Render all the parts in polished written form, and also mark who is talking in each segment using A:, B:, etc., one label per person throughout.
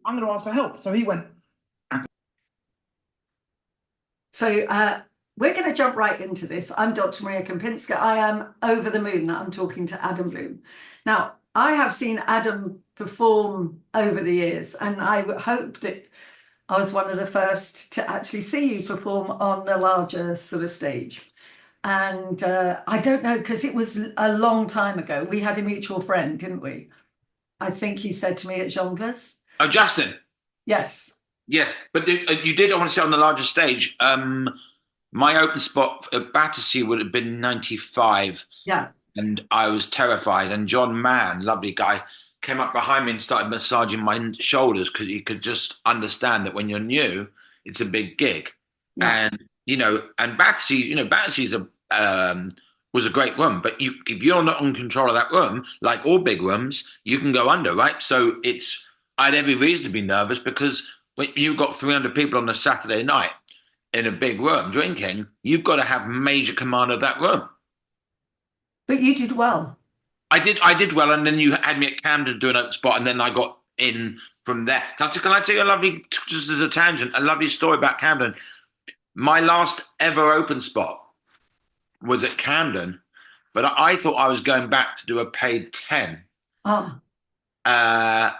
A: I'm going to ask for help. So he went.
B: So we're going to jump right into this. I'm Dr. Maria Kempinska. I am over the moon that I'm talking to Adam Bloom. Now, I have seen Adam perform over the years, and I hope that I was one of the first to actually see you perform on the larger sort of stage. And I don't know, because it was a long time ago. We had a mutual friend, didn't we? I think he said to me at Jongleurs.
A: Oh, Justin.
B: Yes.
A: Yes, but you did. I want to say on the larger stage. My open spot at Battersea would have been 95,
B: Yeah.
A: and I was terrified. And John Mann, lovely guy, came up behind me and started massaging my shoulders because he could just understand that when you're new, it's a big gig.
B: Yeah.
A: And and Battersea, Battersea's was a great room, but if you're not in control of that room, like all big rooms, you can go under, right? So I had every reason to be nervous because when you've got 300 people on a Saturday night in a big room drinking, you've got to have major command of that room.
B: But you did well.
A: I did well, and then you had me at Camden doing a spot, and then I got in from there. Can I tell you a lovely, just as a tangent, a lovely story about Camden? My last ever open spot was at Camden, but I thought I was going back to do a paid 10.
B: Oh,
A: Uh,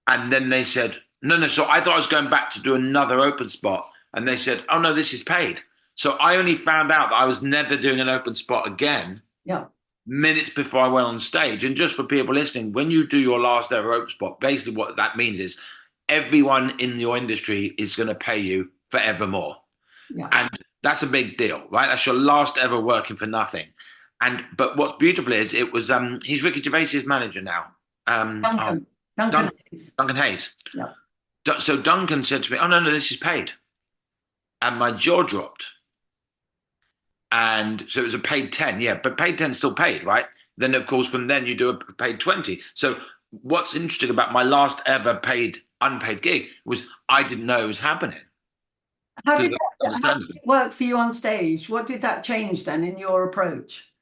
A: and then they said, no, no. So I thought I was going back to do another open spot. And they said, oh, no, this is paid. So I only found out that I was never doing an open spot again
B: yeah.
A: minutes before I went on stage. And just for people listening, when you do your last ever open spot, basically what that means is everyone in your industry is going to pay you forevermore.
B: Yeah.
A: And that's a big deal, right? That's your last ever working for nothing. But what's beautiful is it was he's Ricky Gervais's manager now.
B: Duncan. Duncan.
A: Duncan Hayes.
B: Yeah.
A: So Duncan said to me, "Oh no, no, this is paid," and my jaw dropped. And so it was a paid 10, yeah, but paid 10 still paid, right? Then of course from then you do a paid 20. So what's interesting about my last ever paid unpaid gig was I didn't know it was happening.
B: How did it work for you on stage? What did that change then in your approach?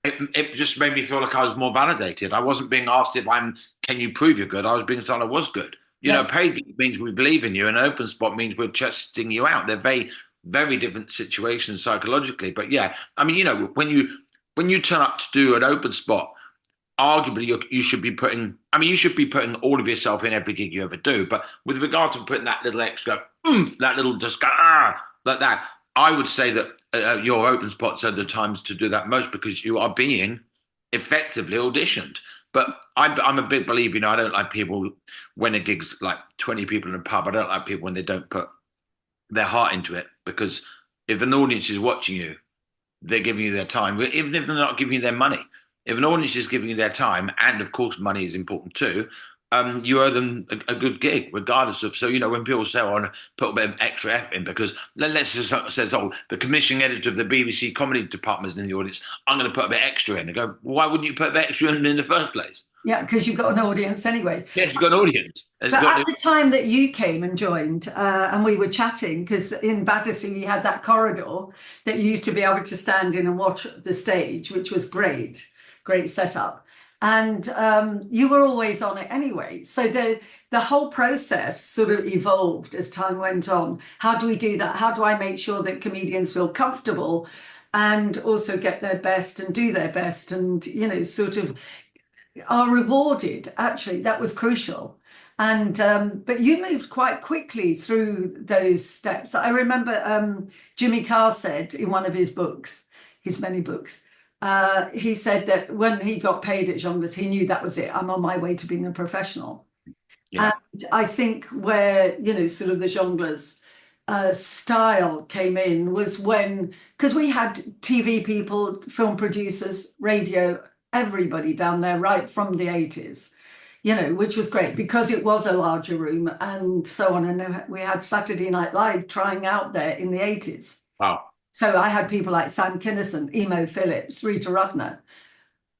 A: It just made me feel like I was more validated. I wasn't being asked if can you prove you're good? I was being told I was good.
B: Yeah.
A: Paid gig means we believe in you, and open spot means we're testing you out. They're very, very different situations psychologically. But yeah, I mean, when you turn up to do an open spot, arguably you should be putting. I mean, you should be putting all of yourself in every gig you ever do. But with regard to putting that little extra, that little just like that, I would say that your open spots are the times to do that most because you are being effectively auditioned. But I'm a big believer. I don't like people when a gig's like 20 people in a pub. I don't like people when they don't put their heart into it because if an audience is watching you, they're giving you their time, even if they're not giving you their money. If an audience is giving you their time, and of course money is important too, you owe them a good gig, regardless of. So when people say, "I want to put a bit of extra effort in," because let's just says, "Oh, the commissioning editor of the BBC comedy department is in the audience. I'm going to put a bit extra in." I go, "Why wouldn't you put a bit extra in the first place?"
B: Yeah, because you've got an audience anyway.
A: Yes, you've got an audience.
B: But at the time that you came and joined, and we were chatting, because in Battersea we had that corridor that you used to be able to stand in and watch the stage, which was great, great setup. And you were always on it anyway. So the whole process sort of evolved as time went on. How do we do that? How do I make sure that comedians feel comfortable and also get their best and do their best and, sort of are rewarded? Actually, that was crucial. And but you moved quite quickly through those steps. I remember Jimmy Carr said in one of his books, his many books, he said that when he got paid at Jongleurs, he knew that was it. I'm on my way to being a professional.
A: Yeah.
B: And I think where, sort of the Jongleurs style came in was when, because we had TV people, film producers, radio, everybody down there right from the 80s, which was great because it was a larger room and so on. And we had Saturday Night Live trying out there in the 80s.
A: Wow.
B: So I had people like Sam Kinison, Emo Phillips, Rita Rugner.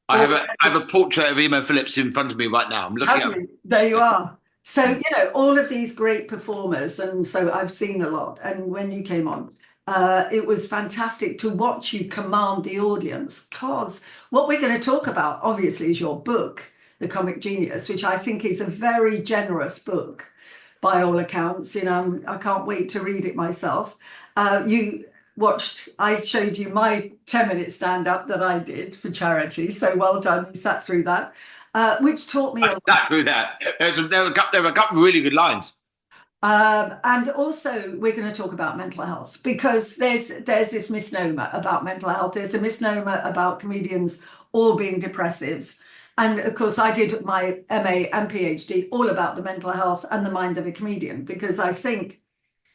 A: I have a portrait of Emo Phillips in front of me right now. I'm looking at.
B: There you are. So, all of these great performers. And so I've seen a lot. And when you came on, it was fantastic to watch you command the audience because what we're going to talk about, obviously, is your book The Comic Genius, which I think is a very generous book by all accounts. I can't wait to read it myself. I showed you my 10-minute stand-up that I did for charity. So well done, you sat through that, which taught me a lot.
A: Sat through that. There were a couple of really good lines.
B: And also, we're going to talk about mental health, because there's this misnomer about mental health. There's a misnomer about comedians all being depressives. And of course, I did my MA and PhD all about the mental health and the mind of a comedian, because I think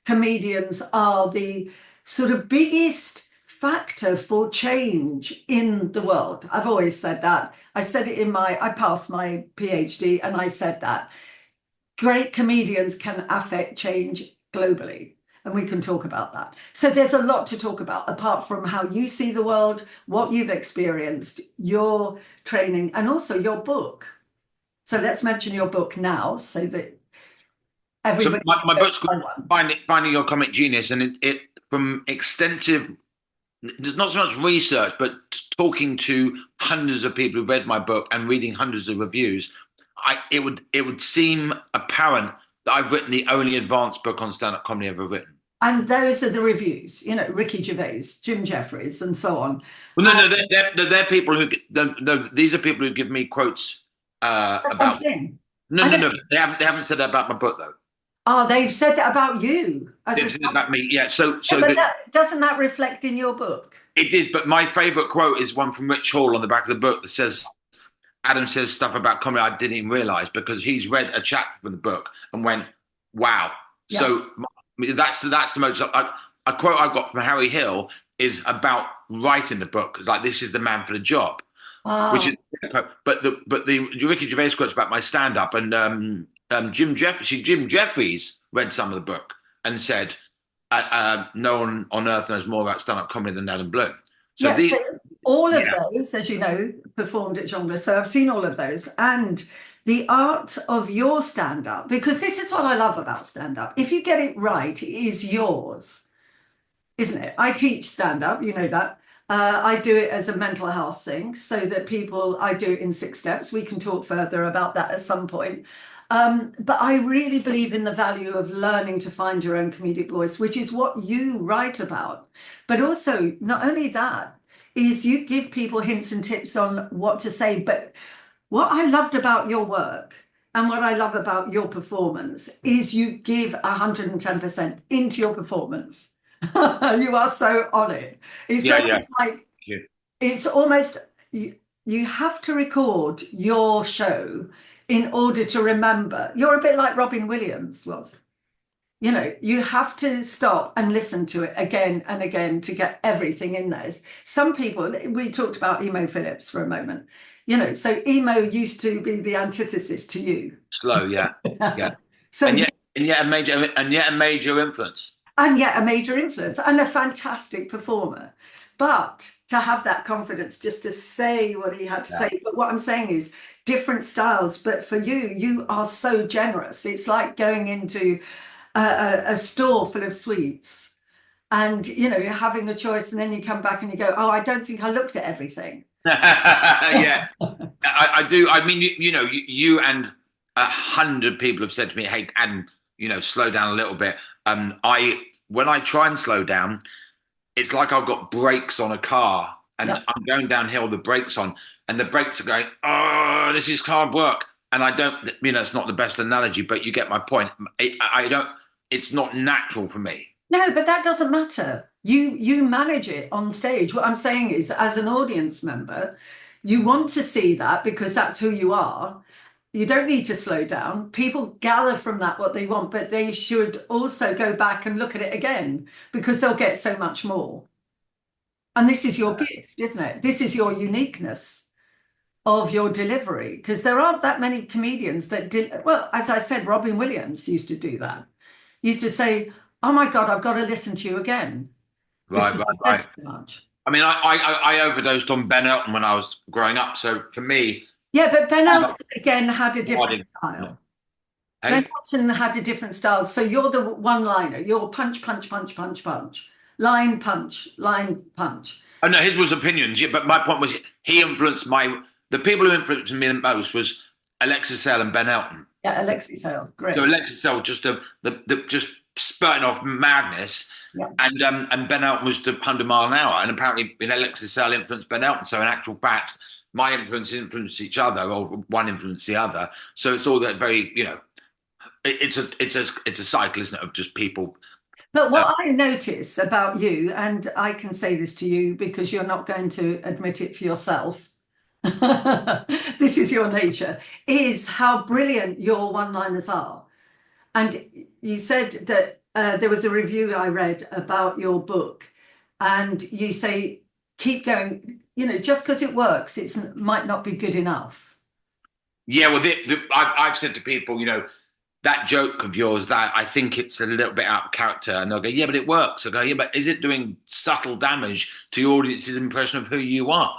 B: comedians are the sort of biggest factor for change in the world. I've always said that. I said it I passed my PhD and I said that. Great comedians can affect change globally, and we can talk about that. So there's a lot to talk about, apart from how you see the world, what you've experienced, your training, and also your book. So let's mention your book now, so that everybody.
A: So my book's called Finding Your Comic Genius, and it from extensive, there's not so much research, but talking to hundreds of people who've read my book and reading hundreds of reviews, it would seem apparent that I've written the only advanced book on stand-up comedy ever written.
B: And those are the reviews, Ricky Gervais, Jim Jeffries, and so on.
A: Well, no, they're people who. These are people who give me quotes about. No, they haven't said that about my book though.
B: Oh, they've said that about you.
A: They've said about me, yeah. So
B: doesn't that reflect in your book?
A: It is, but my favourite quote is one from Rich Hall on the back of the book that says, Adam says stuff about comedy I didn't even realise, because he's read a chapter from the book and went, wow. Yeah. So that's the most, a quote I got from Harry Hill is about writing the book. Like, this is the man for the job.
B: Wow.
A: Which is, but the Ricky Gervais quote's about my stand-up, and Jim Jeffries read some of the book and said, no one on earth knows more about stand-up comedy than Adam Bloom. So
B: yeah, all of those, as you know, performed at Jongleur. So I've seen all of those. And the art of your stand-up, because this is what I love about stand-up. If you get it right, it is yours, isn't it? I teach stand-up, you know that. I do it as a mental health thing, so that I do it in 6 steps. We can talk further about that at some point. But I really believe in the value of learning to find your own comedic voice, which is what you write about. But also, not only that, is you give people hints and tips on what to say. But what I loved about your work and what I love about your performance is you give 110% into your performance. You are so on it. It's almost like, it's almost, you have to record your show in order to remember. You're a bit like Robin Williams was. You have to stop and listen to it again and again to get everything in there. Some people, we talked about Emo Phillips for a moment, so Emo used to be the antithesis to you.
A: Slow, yeah.
B: So
A: and yet a major influence.
B: And yet a major influence and a fantastic performer. But to have that confidence just to say what he had to say. But what I'm saying is different styles. But for you, you are so generous. It's like going into a store full of sweets and, you're having a choice, and then you come back and you go, oh, I don't think I looked at everything.
A: Yeah, I do. I mean, you and 100 people have said to me, hey, and, slow down a little bit. When I try and slow down, it's like I've got brakes on a car and I'm going downhill, the brakes on, and the brakes are going, oh, this is hard work. And I don't, it's not the best analogy, but you get my point. It's not natural for me.
B: No, but that doesn't matter. You manage it on stage. What I'm saying is, as an audience member, you want to see that because that's who you are. You don't need to slow down. People gather from that what they want, but they should also go back and look at it again, because they'll get so much more. And this is your gift, isn't it? This is your uniqueness of your delivery, because there aren't that many comedians that did. Well, as I said, Robin Williams used to do that. He used to say, oh my God, I've got to listen to you again.
A: Right. I mean, I overdosed on Ben Elton when I was growing up. So for me,
B: yeah, but Ben Elton again had a different style.
A: Hey?
B: Ben Elton had a different style. So you're the one-liner. You're punch, punch, punch, punch, punch. Line, punch, line, punch.
A: Oh no, his was opinions. Yeah, but my point was, he influenced the people who influenced me the most was Alexis Sale and Ben Elton.
B: Yeah, Alexi Sale,
A: So
B: great.
A: Alexis Sale just the just spurting off madness,
B: Yeah.
A: and Ben Elton was the 100 mile an hour, and apparently Alexis Sale influenced Ben Elton. So in actual fact, my influences influence each other, or one influenced the other. So it's all that very, it's a cycle, isn't it, of just people.
B: But
A: Uh,
B: what I notice about you, and I can say this to you because you're not going to admit it for yourself, this is your nature, is how brilliant your one-liners are. And you said that there was a review I read about your book, and you say, keep going, just because it works, it might not be good enough.
A: yeah, well, I've said to people, that joke of yours, that I think it's a little bit out of character, and they'll go, yeah, but it works. I go, yeah, but is it doing subtle damage to your audience's impression of who you are?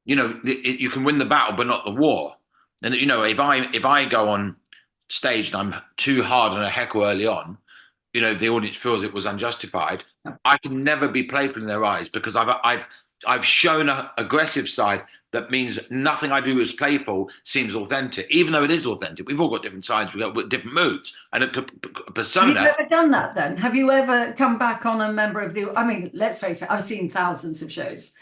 A: You can win the battle, but not the war. And if I go on stage and I'm too hard on a heckle early on, the audience feels it was unjustified. I can never be playful in their eyes because I've shown an aggressive side that means nothing I do is playful seems authentic, even though it is authentic. We've all got different sides, we've got different moods, and a
B: Have you
A: persona.
B: ever done that then? Have you ever come back on a member of the, I mean, let's face it, I've seen thousands of shows,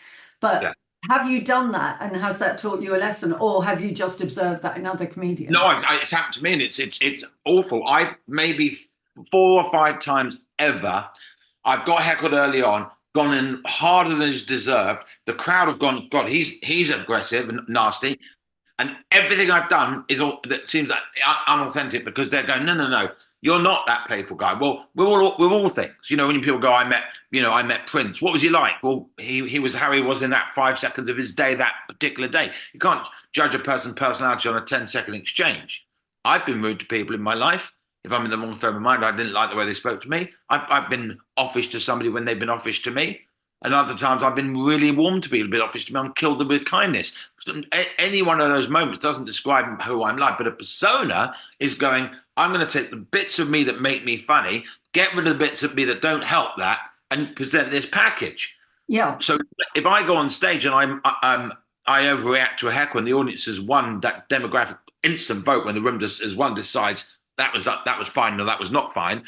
B: but
A: Yeah.
B: have you done that and has that taught you a lesson, or have you just observed that in other
A: No,
B: comedians?
A: it's happened to me, and it's awful. I've maybe 4 or 5 times ever. I've got heckled early on, gone in harder than is deserved. The crowd have gone, God, he's aggressive and nasty, and everything I've done is all that seems like unauthentic because they're going, no, no, no, you're not that playful guy. Well, we're all things, when people go, I met Prince. What was he like? Well, he was how he was in that 5 seconds of his day, that particular day. You can't judge a person's personality on a 10-second exchange. I've been rude to people in my life. If I'm in the wrong frame of mind, I didn't like the way they spoke to me. I've been offish to somebody when they've been offish to me. And other times I've been really warm to people, a bit offish to me, and killed them with kindness. Any one of those moments doesn't describe who I'm like, but a persona is going, I'm going to take the bits of me that make me funny, get rid of the bits of me that don't help that, and present this package.
B: Yeah.
A: So if I go on stage and I overreact to a heckle, and the audience has won that demographic instant vote when the room just as one decides that was fine or that was not fine.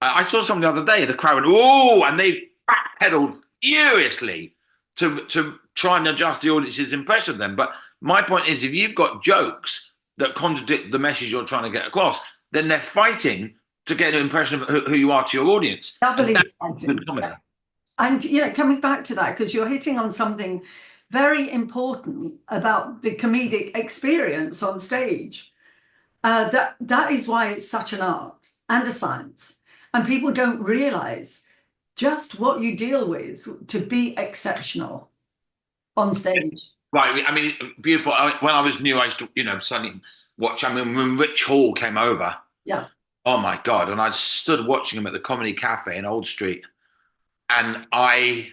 A: I saw something the other day. The crowd went, "Oh!" and they backpedaled furiously to try and adjust the audience's impression of them. But my point is, if you've got jokes that contradict the message you're trying to get across, then they're fighting to get an impression of who you are to your audience. And
B: Doubly
A: that's
B: exciting.
A: good comedy.
B: Yeah. And coming back to that, because you're hitting on something very important about the comedic experience on stage. That is why it's such an art and a science. And people don't realize just what you deal with to be exceptional on stage.
A: Right. I mean, beautiful. When I was new, I used to, suddenly watch. I mean, when Rich Hall came over,
B: Yeah.
A: oh my God. And I stood watching him at the Comedy Cafe in Old Street. And I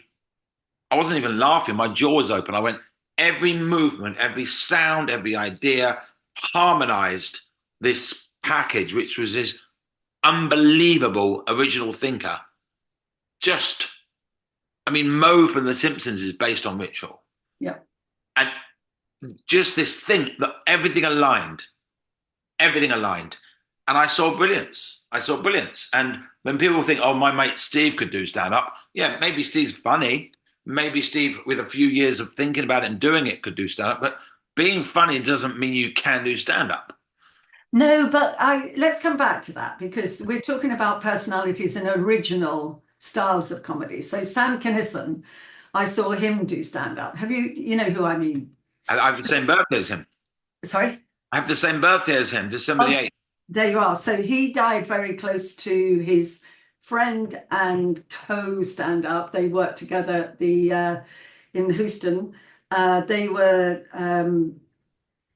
A: wasn't even laughing. My jaw was open. I went, every movement, every sound, every idea harmonized this package, which was this unbelievable original thinker. Just, I mean, Mo from The Simpsons is based on Mitchell.
B: Yeah.
A: And just this thing that everything aligned, everything aligned. And I saw brilliance. I saw brilliance. And when people think, oh, my mate Steve could do stand up, yeah, maybe Steve's funny. Maybe Steve, with a few years of thinking about it and doing it, could do stand up. But being funny doesn't mean you can do stand up.
B: No, but let's come back to that because we're talking about personalities and original styles of comedy. So Sam Kinison, I saw him do stand up. You know who I mean?
A: I have the same birthday as him.
B: Sorry?
A: I have the same birthday as him, December the
B: Oh,
A: 8th.
B: there you are. So he died very close to his friend and co-stand up. They worked together in Houston. They were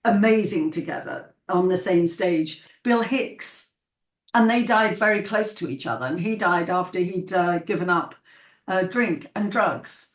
B: amazing together on the same stage. Bill Hicks, and they died very close to each other. And he died after he'd given up drink and drugs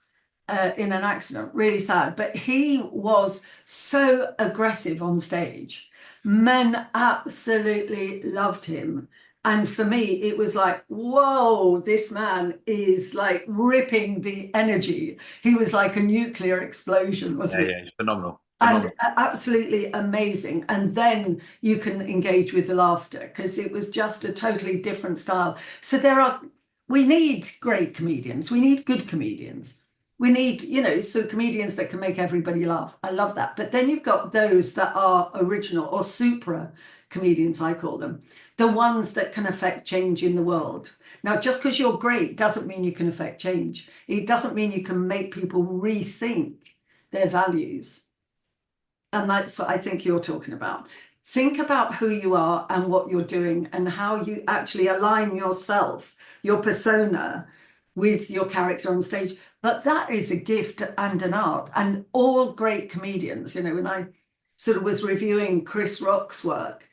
B: in an accident. Really sad. But he was so aggressive on stage. Men absolutely loved him. And for me, it was like, whoa, this man is like ripping the energy. He was like a nuclear explosion,
A: Yeah,
B: wasn't
A: yeah, it's phenomenal.
B: and absolutely amazing. And then you can engage with the laughter because it was just a totally different style. So we need great comedians. We need good comedians. We need, so comedians that can make everybody laugh. I love that. But then you've got those that are original or supra comedians, I call them, the ones that can affect change in the world. Now, just because you're great doesn't mean you can affect change. It doesn't mean you can make people rethink their values. And that's what I think you're talking about. Think about who you are and what you're doing and how you actually align yourself, your persona, with your character on stage. But that is a gift and an art. And all great comedians, when I sort of was reviewing Chris Rock's work,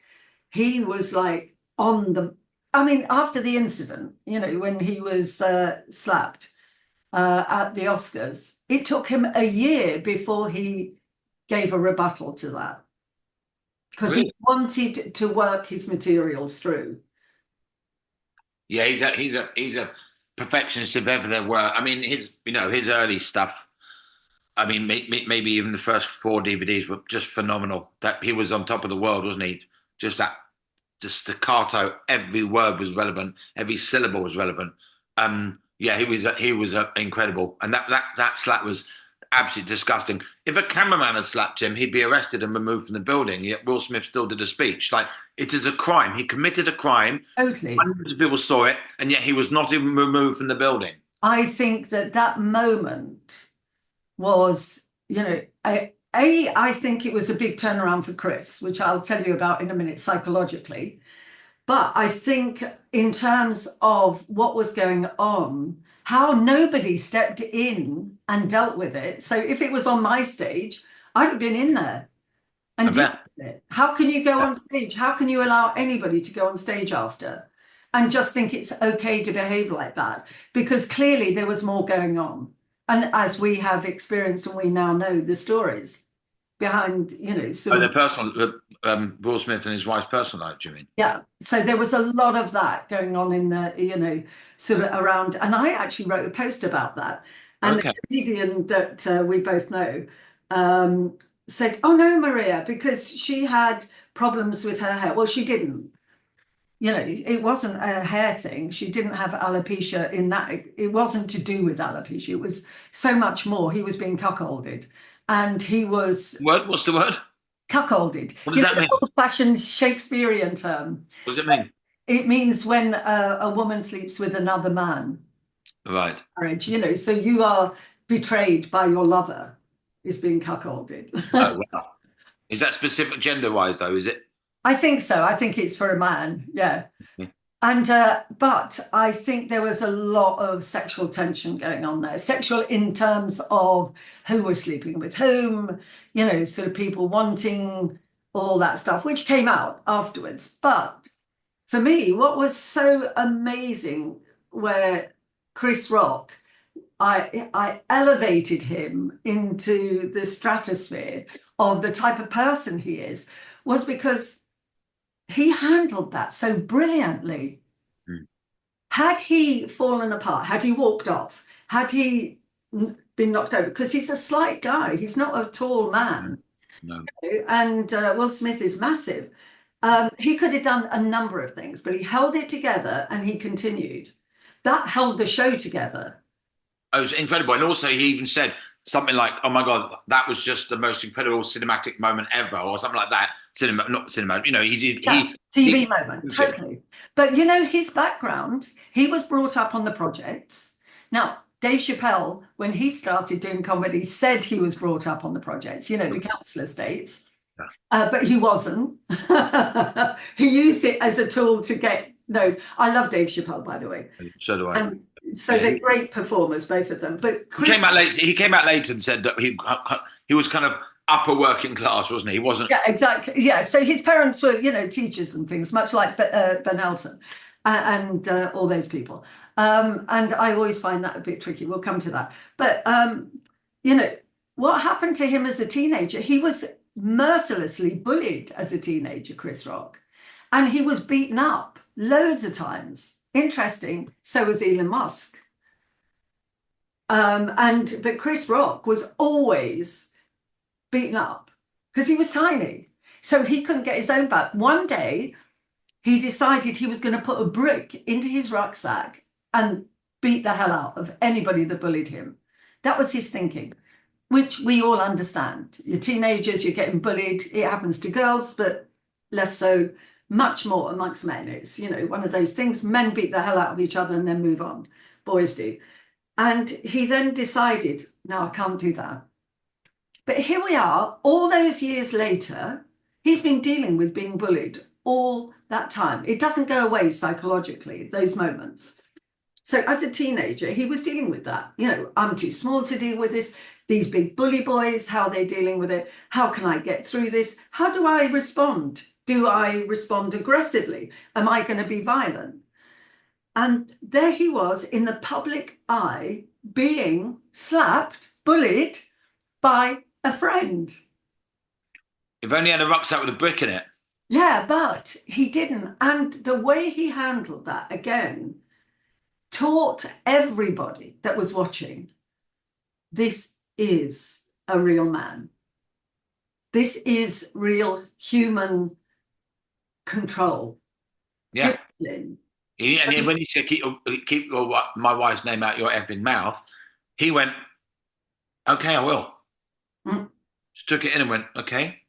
B: he was like after the incident, when he was slapped at the Oscars, it took him a year before he gave a rebuttal to that because he wanted to work his materials through.
A: Yeah, he's a perfectionist if ever there were. I mean, his early stuff. I mean, maybe even the first 4 DVDs were just phenomenal. That he was on top of the world, wasn't he? Just staccato. Every word was relevant. Every syllable was relevant. Yeah, he was incredible, and that slap was absolutely disgusting. If a cameraman had slapped him, he'd be arrested and removed from the building. Yet Will Smith still did a speech. Like, it is a crime. He committed a crime.
B: Totally.
A: Hundreds of people saw it, and yet he was not even removed from the building.
B: I think that moment was, I think it was a big turnaround for Chris, which I'll tell you about in a minute psychologically. But I think in terms of what was going on, how nobody stepped in and dealt with it. So if it was on my stage, I'd have been in there and dealt with it. How can you go on stage? How can you allow anybody to go on stage after and just think it's okay to behave like that? Because clearly there was more going on. And as we have experienced and we now know the stories behind,
A: the personal, Will Smith and his wife's personal life, do you mean?
B: Yeah. So there was a lot of that going on in the, sort of around. And I actually wrote a post about that. And the comedian that we both know said, oh, no, Maria, because she had problems with her hair. Well, she didn't. It wasn't a hair thing. She didn't have alopecia in that. It wasn't to do with alopecia. It was so much more. He was being cuckolded. And he was...
A: What's the word?
B: Cuckolded.
A: What does that mean?
B: Old-fashioned Shakespearean term.
A: What does it mean?
B: It means when a woman sleeps with another man.
A: Right.
B: Marriage, so you are betrayed by your lover, is being cuckolded.
A: Oh, wow. Is that specific gender-wise, though, is it?
B: I think so. I think it's for a man, yeah. And but I think there was a lot of sexual tension going on there. Sexual in terms of who was sleeping with whom, sort of people wanting all that stuff, which came out afterwards. But for me, what was so amazing where Chris Rock, I elevated him into the stratosphere of the type of person he is, was because he handled that so brilliantly. Had he fallen apart, had he walked off, had he been knocked over, because he's a slight guy, he's not a tall man.
A: No.
B: And Will Smith is massive. He could have done a number of things, but he held it together and he continued. That held the show together.
A: It was incredible. And also he even said something like, oh my God, that was just the most incredible cinematic moment ever, or something like that. Not cinema,
B: TV moment, totally. But his background, he was brought up on the projects. Now, Dave Chappelle, when he started doing comedy, said he was brought up on the projects, the council estates. But he wasn't. He used it as a tool to get... No, I love Dave Chappelle, by the way.
A: So do I.
B: And so they're great performers, both of them. But
A: Chris... He came out late and said that he was kind of upper working class, wasn't he? He wasn't...
B: Yeah, exactly. Yeah, so his parents were, teachers and things, much like Ben Elton and all those people. And I always find that a bit tricky. We'll come to that. But, what happened to him as a teenager? He was mercilessly bullied as a teenager, Chris Rock. And he was beaten up loads of times. Interesting, so was Elon Musk. But Chris Rock was always beaten up because he was tiny. So he couldn't get his own back. One day, he decided he was going to put a brick into his rucksack and beat the hell out of anybody that bullied him. That was his thinking, which we all understand. You're teenagers, you're getting bullied. It happens to girls, but less so, much more amongst men. It's, one of those things. Men beat the hell out of each other and then move on. Boys do. And he then decided, no, I can't do that. But here we are, all those years later, he's been dealing with being bullied all that time. It doesn't go away psychologically, those moments. So as a teenager, he was dealing with that. I'm too small to deal with this. These big bully boys, how are they dealing with it? How can I get through this? How do I respond? Do I respond aggressively? Am I going to be violent? And there he was in the public eye being slapped, bullied by a friend.
A: If only he had a rucksack with a brick in it.
B: Yeah, but he didn't. And the way he handled that, again, taught everybody that was watching, this is a real man. This is real human control.
A: Yeah.
B: Discipline.
A: And when he said, keep my wife's name out your effing mouth, he went, okay, I will. Just took it in and went, okay.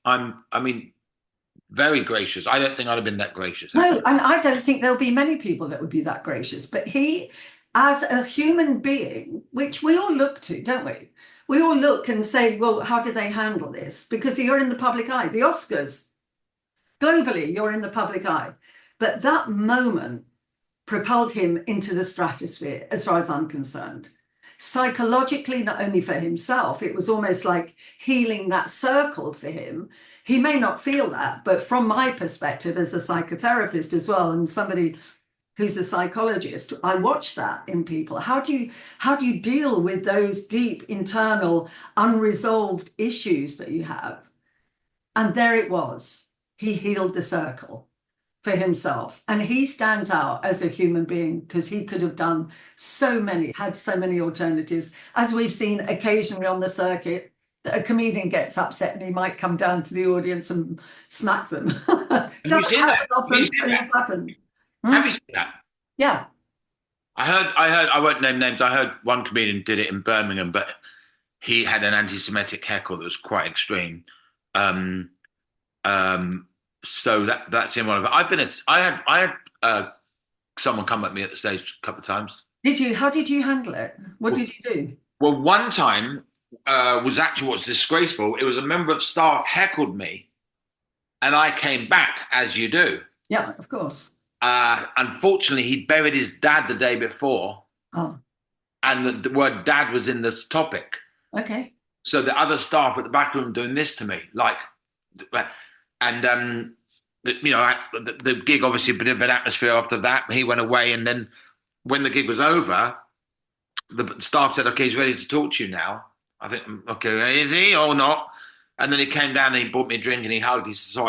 A: Very gracious. I don't think I'd have been that gracious.
B: No, and I don't think there'll be many people that would be that gracious. But he, as a human being, which we all look to, don't we? We all look and say, well, how do they handle this? Because you're in the public eye. The Oscars, globally, you're in the public eye. But that moment propelled him into the stratosphere, as far as I'm concerned. Psychologically, not only for himself, it was almost like healing that circle for him. He may not feel that, but from my perspective as a psychotherapist as well, and somebody who's a psychologist, I watch that in people. How do you deal with those deep internal unresolved issues that you have? And there it was. He healed the circle for himself. And he stands out as a human being because he could have done had so many alternatives. As we've seen occasionally on the circuit, a comedian gets upset and he might come down to the audience and smack them. Doesn't happen often, but it's happened.
A: Have you seen that?
B: Yeah.
A: I heard, I won't name names. I heard one comedian did it in Birmingham, but he had an anti-Semitic heckle that was quite extreme. So that's in one of it. I had someone come at me at the stage a couple of times.
B: Did you? How did you handle it? What did you do?
A: Well, one time was actually what's disgraceful. It was a member of staff heckled me, and I came back, as you do.
B: Yeah, of course.
A: Unfortunately, he buried his dad the day before.
B: Oh.
A: And the word dad was in this topic.
B: Okay.
A: So the other staff at the back room doing this to me, and the gig obviously a bit of an atmosphere after that. He went away, and then when the gig was over, the staff said, "Okay, he's ready to talk to you now." I think, "Okay, is he or not?" And then he came down and he bought me a drink and he hugged. He said, "So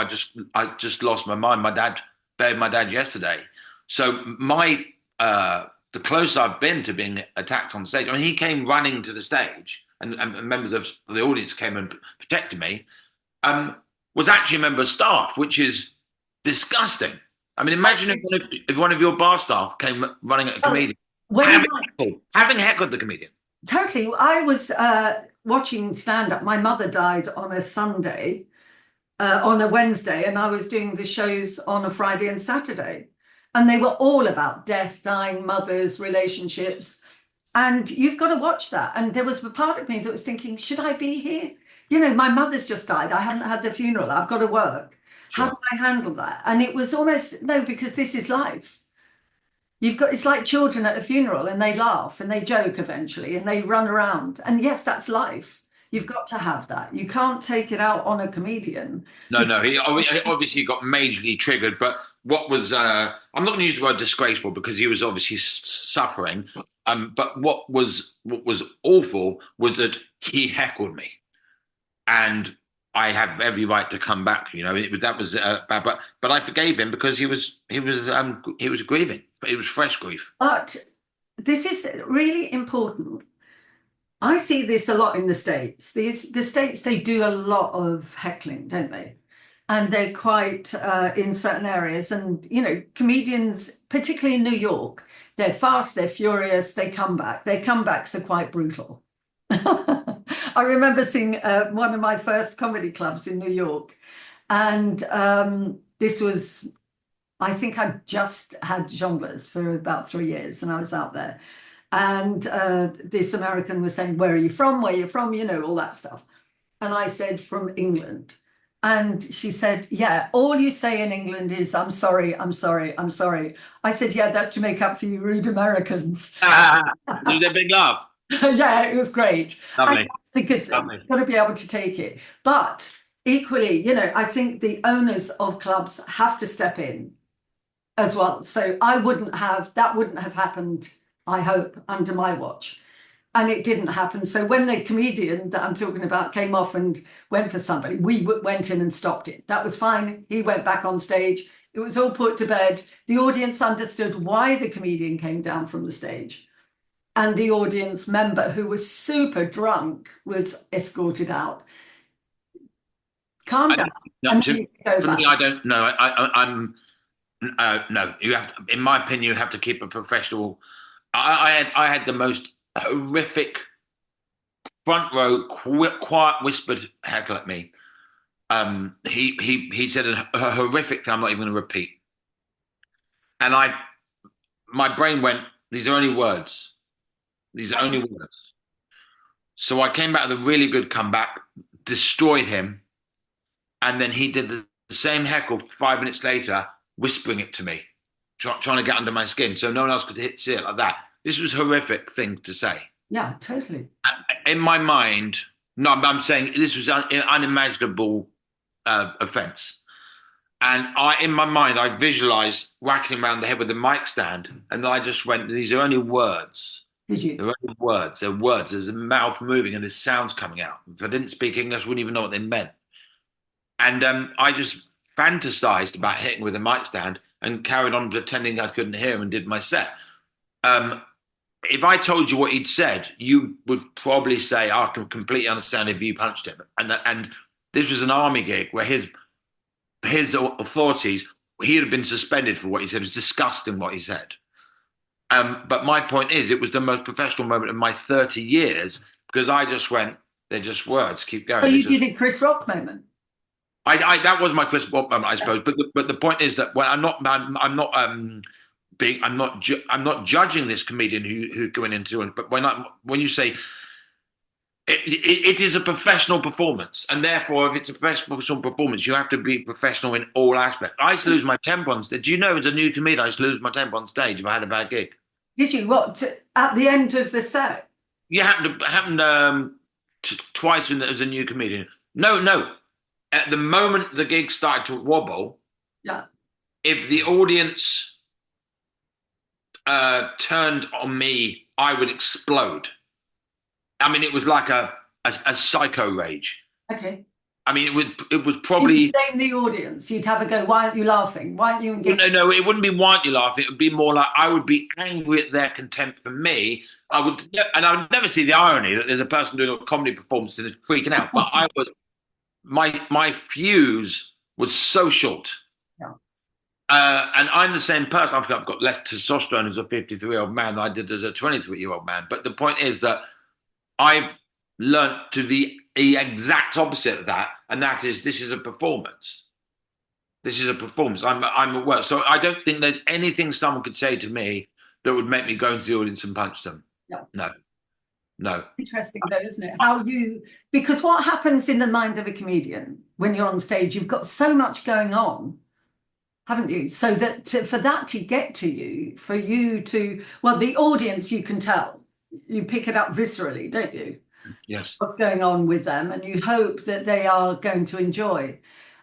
A: I just lost my mind. My dad buried my dad yesterday." So the closest I've been to being attacked on stage. I mean, he came running to the stage, and members of the audience came and protected me. Was actually a member of staff, which is disgusting. I mean, imagine if one of your bar staff came running at a comedian, having heckled the comedian.
B: Totally. I was watching stand-up. My mother died on a Sunday, on a Wednesday, and I was doing the shows on a Friday and Saturday. And they were all about death, dying, mothers, relationships. And you've got to watch that. And there was a part of me that was thinking, should I be here? My mother's just died. I haven't had the funeral. I've got to work. Sure. How do I handle that? And it was almost, no, because this is life. It's like children at a funeral, and they laugh and they joke eventually and they run around. And yes, that's life. You've got to have that. You can't take it out on a comedian.
A: No, he obviously got majorly triggered. But what was, I'm not going to use the word disgraceful because he was obviously suffering. But what was awful was that he heckled me. And I have every right to come back. That was bad, but I forgave him because he was grieving. It was fresh grief.
B: But this is really important. I see this a lot in the States. The States, they do a lot of heckling, don't they? And they're quite in certain areas. And, you know, comedians, particularly in New York, they're fast, they're furious, they come back. Their comebacks are quite brutal. I remember seeing one of my first comedy clubs in New York. And this was, I think I just had jongleurs for about 3 years and I was out there. And this American was saying, "Where are you from? Where are you from?" You know, all that stuff. And I said, "From England." And she said, "Yeah, all you say in England is, 'I'm sorry, I'm sorry, I'm sorry.'" I said, "Yeah, that's to make up for you rude Americans."
A: Do a big laugh.
B: Yeah, it was great. And
A: Lovely,
B: that's the good thing.
A: lovely.
B: You've got to be able to take it. But equally, you know, I think the owners of clubs have to step in as well. So that wouldn't have happened, I hope, under my watch. And it didn't happen. So when the comedian that I'm talking about came off and went for somebody, we went in and stopped it. That was fine. He went back on stage. It was all put to bed. The audience understood why the comedian came down from the stage. And the audience member, who was super drunk, was escorted out. Calm down.
A: No,
B: And then you go
A: for
B: back.
A: me, I don't know. I'm no. You have, in my opinion, you have to keep a professional. I had the most horrific front row, quiet, whispered heckle at me. He said a horrific thing. I'm not even going to repeat. And my brain went, "These are only words. These are only words." So I came back with a really good comeback, destroyed him, and then he did the same heckle 5 minutes later, whispering it to me, trying to get under my skin, so no one else could see it like that. This was a horrific thing to say.
B: Yeah, totally.
A: In my mind, no, I'm saying this was an unimaginable offence. And in my mind, I visualized whacking him around the head with a mic stand, and I just went, "These are only words.
B: Did you?
A: They're only words. They're words. There's a mouth moving and there's sounds coming out. If I didn't speak English, I wouldn't even know what they meant." And I just fantasized about hitting with a mic stand and carried on pretending I couldn't hear him and did my set. Um, if I told you what he'd said, you would probably say, "I can completely understand if you punched him." And this was an army gig where his authorities, he had been suspended for what he said. It was disgusting what he said. But my point is, it was the most professional moment of my 30 years because I just went, "They're just words. Keep going."
B: So you
A: just,
B: did a Chris Rock moment.
A: that was my Chris Rock moment, I suppose. But the point is that when I'm not judging this comedian who going into it. But when you say it is a professional performance, and therefore, if it's a professional performance, you have to be professional in all aspects. I used to lose my temper on stage. Do you know, as a new comedian, I used to lose my temper on stage if I had a bad gig.
B: Did you? What, at the end of the set?
A: Yeah, happened twice as a new comedian. No. At the moment the gig started to wobble,
B: Yeah.
A: if the audience turned on me, I would explode. I mean, it was like a psycho rage.
B: Okay.
A: I mean, it was
B: You'd
A: probably
B: stay in the audience. You'd have a go. "Why aren't you laughing? Why aren't you engaged?"
A: no, it wouldn't be "why don't you laugh?" It would be more like I would be angry at their contempt for me. I would never see the irony that there's a person doing a comedy performance and is freaking out. But my fuse was so short.
B: Yeah.
A: And I'm the same person. I've got less testosterone as a 53-year-old man than I did as a 23-year-old man. But the point is that I've learned to the exact opposite of that, and that is this is a performance. This is a performance. I'm at work, so I don't think there's anything someone could say to me that would make me go into the audience and punch them.
B: No.
A: No.
B: Interesting though, isn't it? Because what happens in the mind of a comedian when you're on stage, you've got so much going on, haven't you? So that for that to get to you, for you to, well, the audience, you can tell, you pick it up viscerally, don't you?
A: Yes.
B: What's going on with them, and you hope that they are going to enjoy.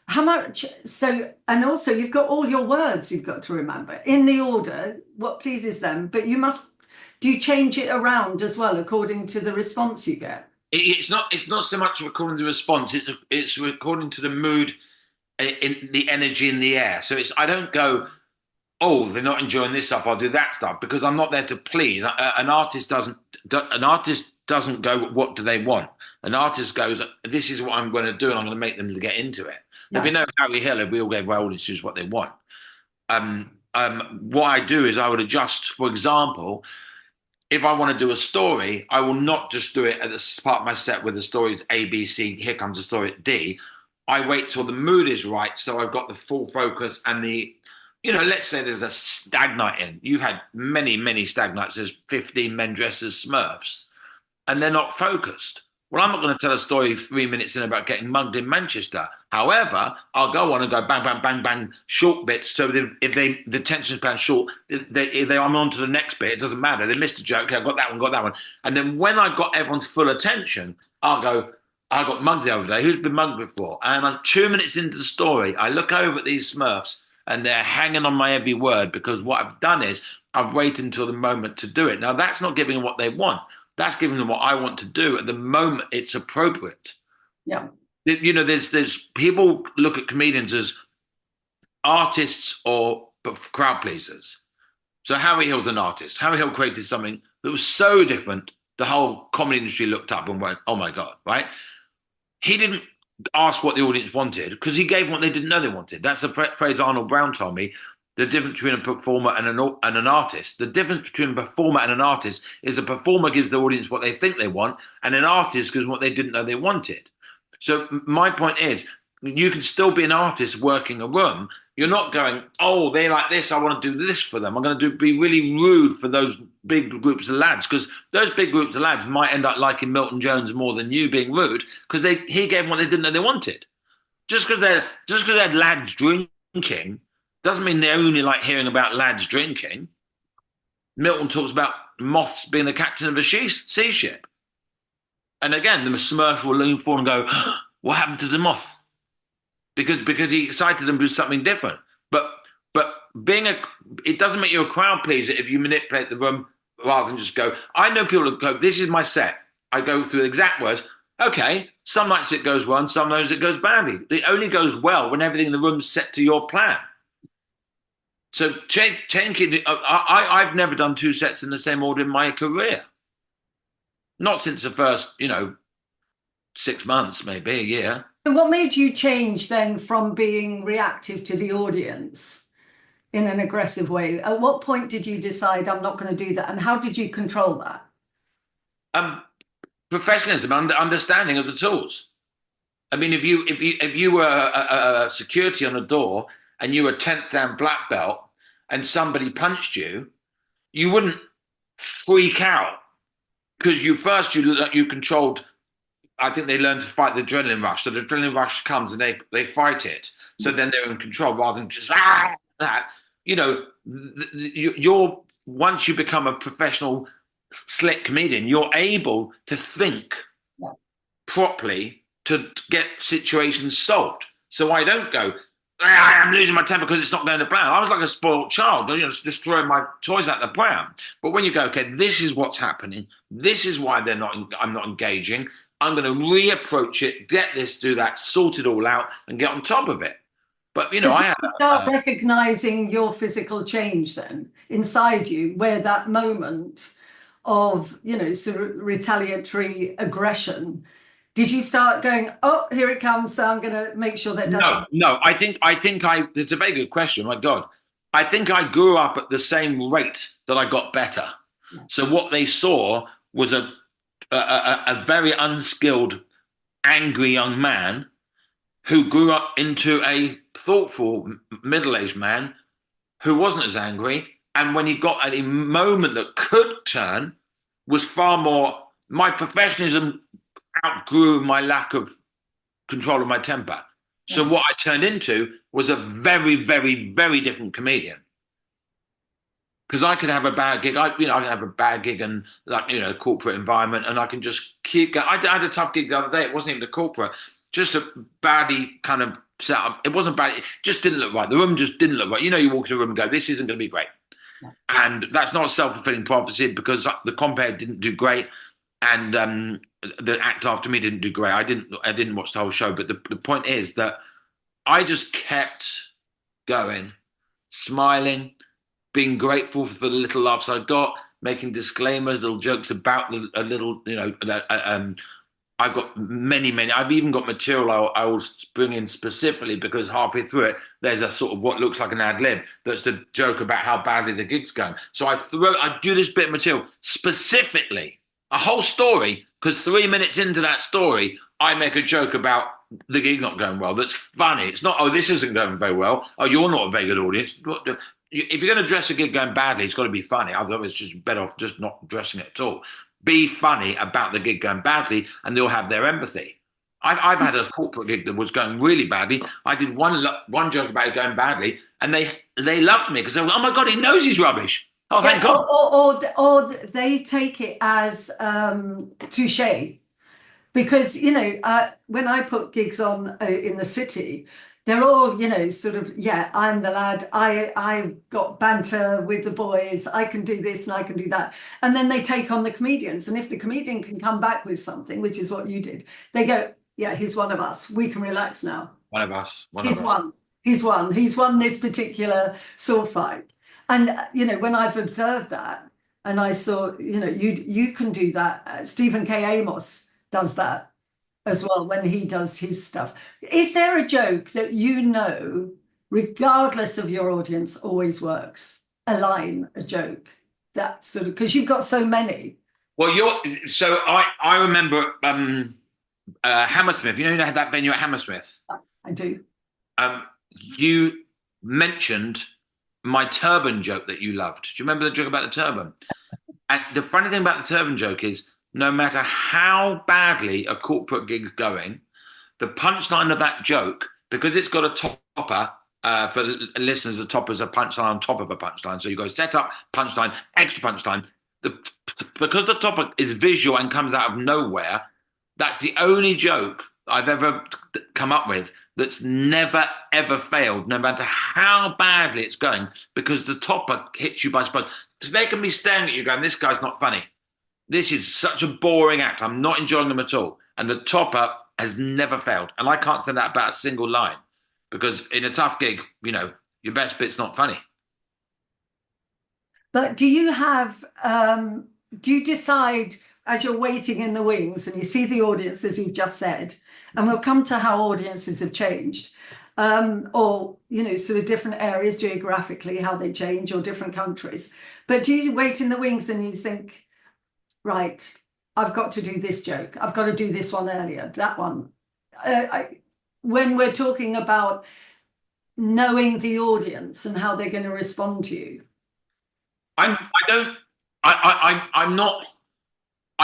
B: How much so, and also you've got all your words you've got to remember in the order, what pleases them, but do you change it around as well according to the response you get?
A: It's not so much according to the response. It's according to the mood, in the energy in the air. So I don't go, "Oh, they're not enjoying this stuff, I'll do that stuff," because I'm not there to please. An artist doesn't go, what do they want? An artist goes, this is what I'm going to do, and I'm going to make them to get into it. There'd be
B: Yeah.
A: no Harry Hill if we all gave our audiences what they want. What I do is I would adjust, for example, if I want to do a story, I will not just do it at the part of my set where the story is A, B, C, here comes the story at D. I wait till the mood is right, so I've got the full focus and let's say there's a stag night in. You've had many, many stag nights. There's 15 men dressed as Smurfs, and they're not focused. Well, I'm not going to tell a story 3 minutes in about getting mugged in Manchester. However, I'll go on and go bang, bang, bang, bang, short bits. So if the attention span's short, I'm on to the next bit. It doesn't matter. They missed a joke. Okay, I got that one. And then when I've got everyone's full attention, I'll go, I got mugged the other day. Who's been mugged before? And I'm 2 minutes into the story. I look over at these Smurfs and they're hanging on my every word because what I've done is I've waited until the moment to do it. Now, that's not giving them what they want. That's giving them what I want to do at the moment it's appropriate.
B: Yeah.
A: There's people look at comedians as artists or crowd pleasers. So Harry Hill's an artist. Harry Hill created something that was so different. The whole comedy industry looked up and went, "Oh my God!" Right? He didn't ask what the audience wanted because he gave what they didn't know they wanted. That's a phrase Arnold Brown told me. The difference between a performer and an artist. The difference between a performer and an artist is a performer gives the audience what they think they want, and an artist gives what they didn't know they wanted. So my point is, you can still be an artist working a room. You're not going, oh, they like this, I want to do this for them. I'm going to be really rude for those big groups of lads, because those big groups of lads might end up liking Milton Jones more than you being rude, because he gave them what they didn't know they wanted. Just because they're lads drinking doesn't mean they only like hearing about lads drinking. Milton talks about moths being the captain of a sea ship. And again, the Smurfs will lean forward and go, what happened to the moth? Because he excited them to do something different. But it doesn't make you a crowd pleaser if you manipulate the room rather than just go, I know people who go, this is my set. I go through the exact words. Okay, some nights it goes well and some nights it goes badly. It only goes well when everything in the room's set to your plan. So changing, I've never done 2 sets in the same order in my career. Not since the first, 6 months, maybe a year.
B: So what made you change then from being reactive to the audience in an aggressive way? At what point did you decide I'm not going to do that? And how did you control that?
A: Professionalism, understanding of the tools. I mean, if you were a security on a door and you were 10th down black belt and somebody punched you, you wouldn't freak out because you controlled. I think they learn to fight the adrenaline rush. So the adrenaline rush comes and they fight it. So then they're in control rather than just that. You're once you become a professional slick comedian, you're able to think properly to get situations solved. So I don't go, I'm losing my temper because it's not going to plan. I was like a spoiled child, just throwing my toys out the pram. But when you go, okay, this is what's happening. This is why I'm not engaging. I'm going to reapproach it, get this, do that, sort it all out, and get on top of it. But I
B: start recognizing your physical change then inside you, where that moment of sort of retaliatory aggression. Did you start going, oh, here it comes, so I'm going to make sure that doesn't...
A: No. I think it's a very good question. My God. I think I grew up at the same rate that I got better. Yeah. So what they saw was a very unskilled, angry young man who grew up into a thoughtful, middle-aged man who wasn't as angry. And when he got a moment that could turn, was far more... My professionalism outgrew my lack of control of my temper. So what I turned into was a very, very, very different comedian. Because I could have a bad gig. I can have a bad gig and a corporate environment, and I can just keep going. I had a tough gig the other day. It wasn't even a corporate, just a baddie kind of setup. It wasn't bad. It just didn't look right. The room just didn't look right. You walk into a room and go, this isn't going to be great. Yeah. And that's not a self-fulfilling prophecy because the compere didn't do great. And the act after me didn't do great. I didn't watch the whole show, but the point is that I just kept going, smiling, being grateful for the little laughs I got, making disclaimers, little jokes about a little, I've got many. I've even got material I will bring in specifically because halfway through it, there's a sort of what looks like an ad lib that's a joke about how badly the gig's going. So I do this bit of material specifically, a whole story, because 3 minutes into that story, I make a joke about the gig not going well. That's funny. It's not, oh, this isn't going very well. Oh, you're not a very good audience. If you're going to dress a gig going badly, it's got to be funny. Otherwise, it's just better off just not dressing it at all. Be funny about the gig going badly, and they'll have their empathy. I've had a corporate gig that was going really badly. I did one joke about it going badly, and they loved me because they were, oh my God, he knows he's rubbish. Oh, thank
B: Yeah,
A: God.
B: or they take it as touche. Because, when I put gigs on in the city, they're all, sort of, yeah, I'm the lad. I've got banter with the boys. I can do this and I can do that. And then they take on the comedians. And if the comedian can come back with something, which is what you did, they go, yeah, he's one of us. We can relax now.
A: One of us.
B: He's won. He's won. He's won this particular sword fight. And, when I've observed that and I saw, you can do that. Stephen K. Amos does that as well when he does his stuff. Is there a joke that regardless of your audience, always works? A line, a joke, that sort of, because you've got so many.
A: Well, I remember Hammersmith. You had that venue at Hammersmith.
B: I do.
A: You mentioned my turban joke that you loved. Do you remember the joke about the turban? And the funny thing about the turban joke is, no matter how badly a corporate gig's going, the punchline of that joke, because it's got a topper, for listeners, the topper's a punchline on top of a punchline. So you go set up, punchline, extra punchline. Because the topper is visual and comes out of nowhere, that's the only joke I've ever come up with that's never, ever failed, no matter how badly it's going, because the topper hits you by surprise. So they can be staring at you going, this guy's not funny. This is such a boring act. I'm not enjoying them at all. And the topper has never failed. And I can't say that about a single line because in a tough gig, your best bit's not funny.
B: But do you decide as you're waiting in the wings and you see the audience, as you've just said, and we'll come to how audiences have changed, or, sort of different areas geographically, how they change, or different countries. But do you wait in the wings and you think, right, I've got to do this joke. I've got to do this one earlier, that one. When we're talking about knowing the audience and how they're going to respond to you.
A: I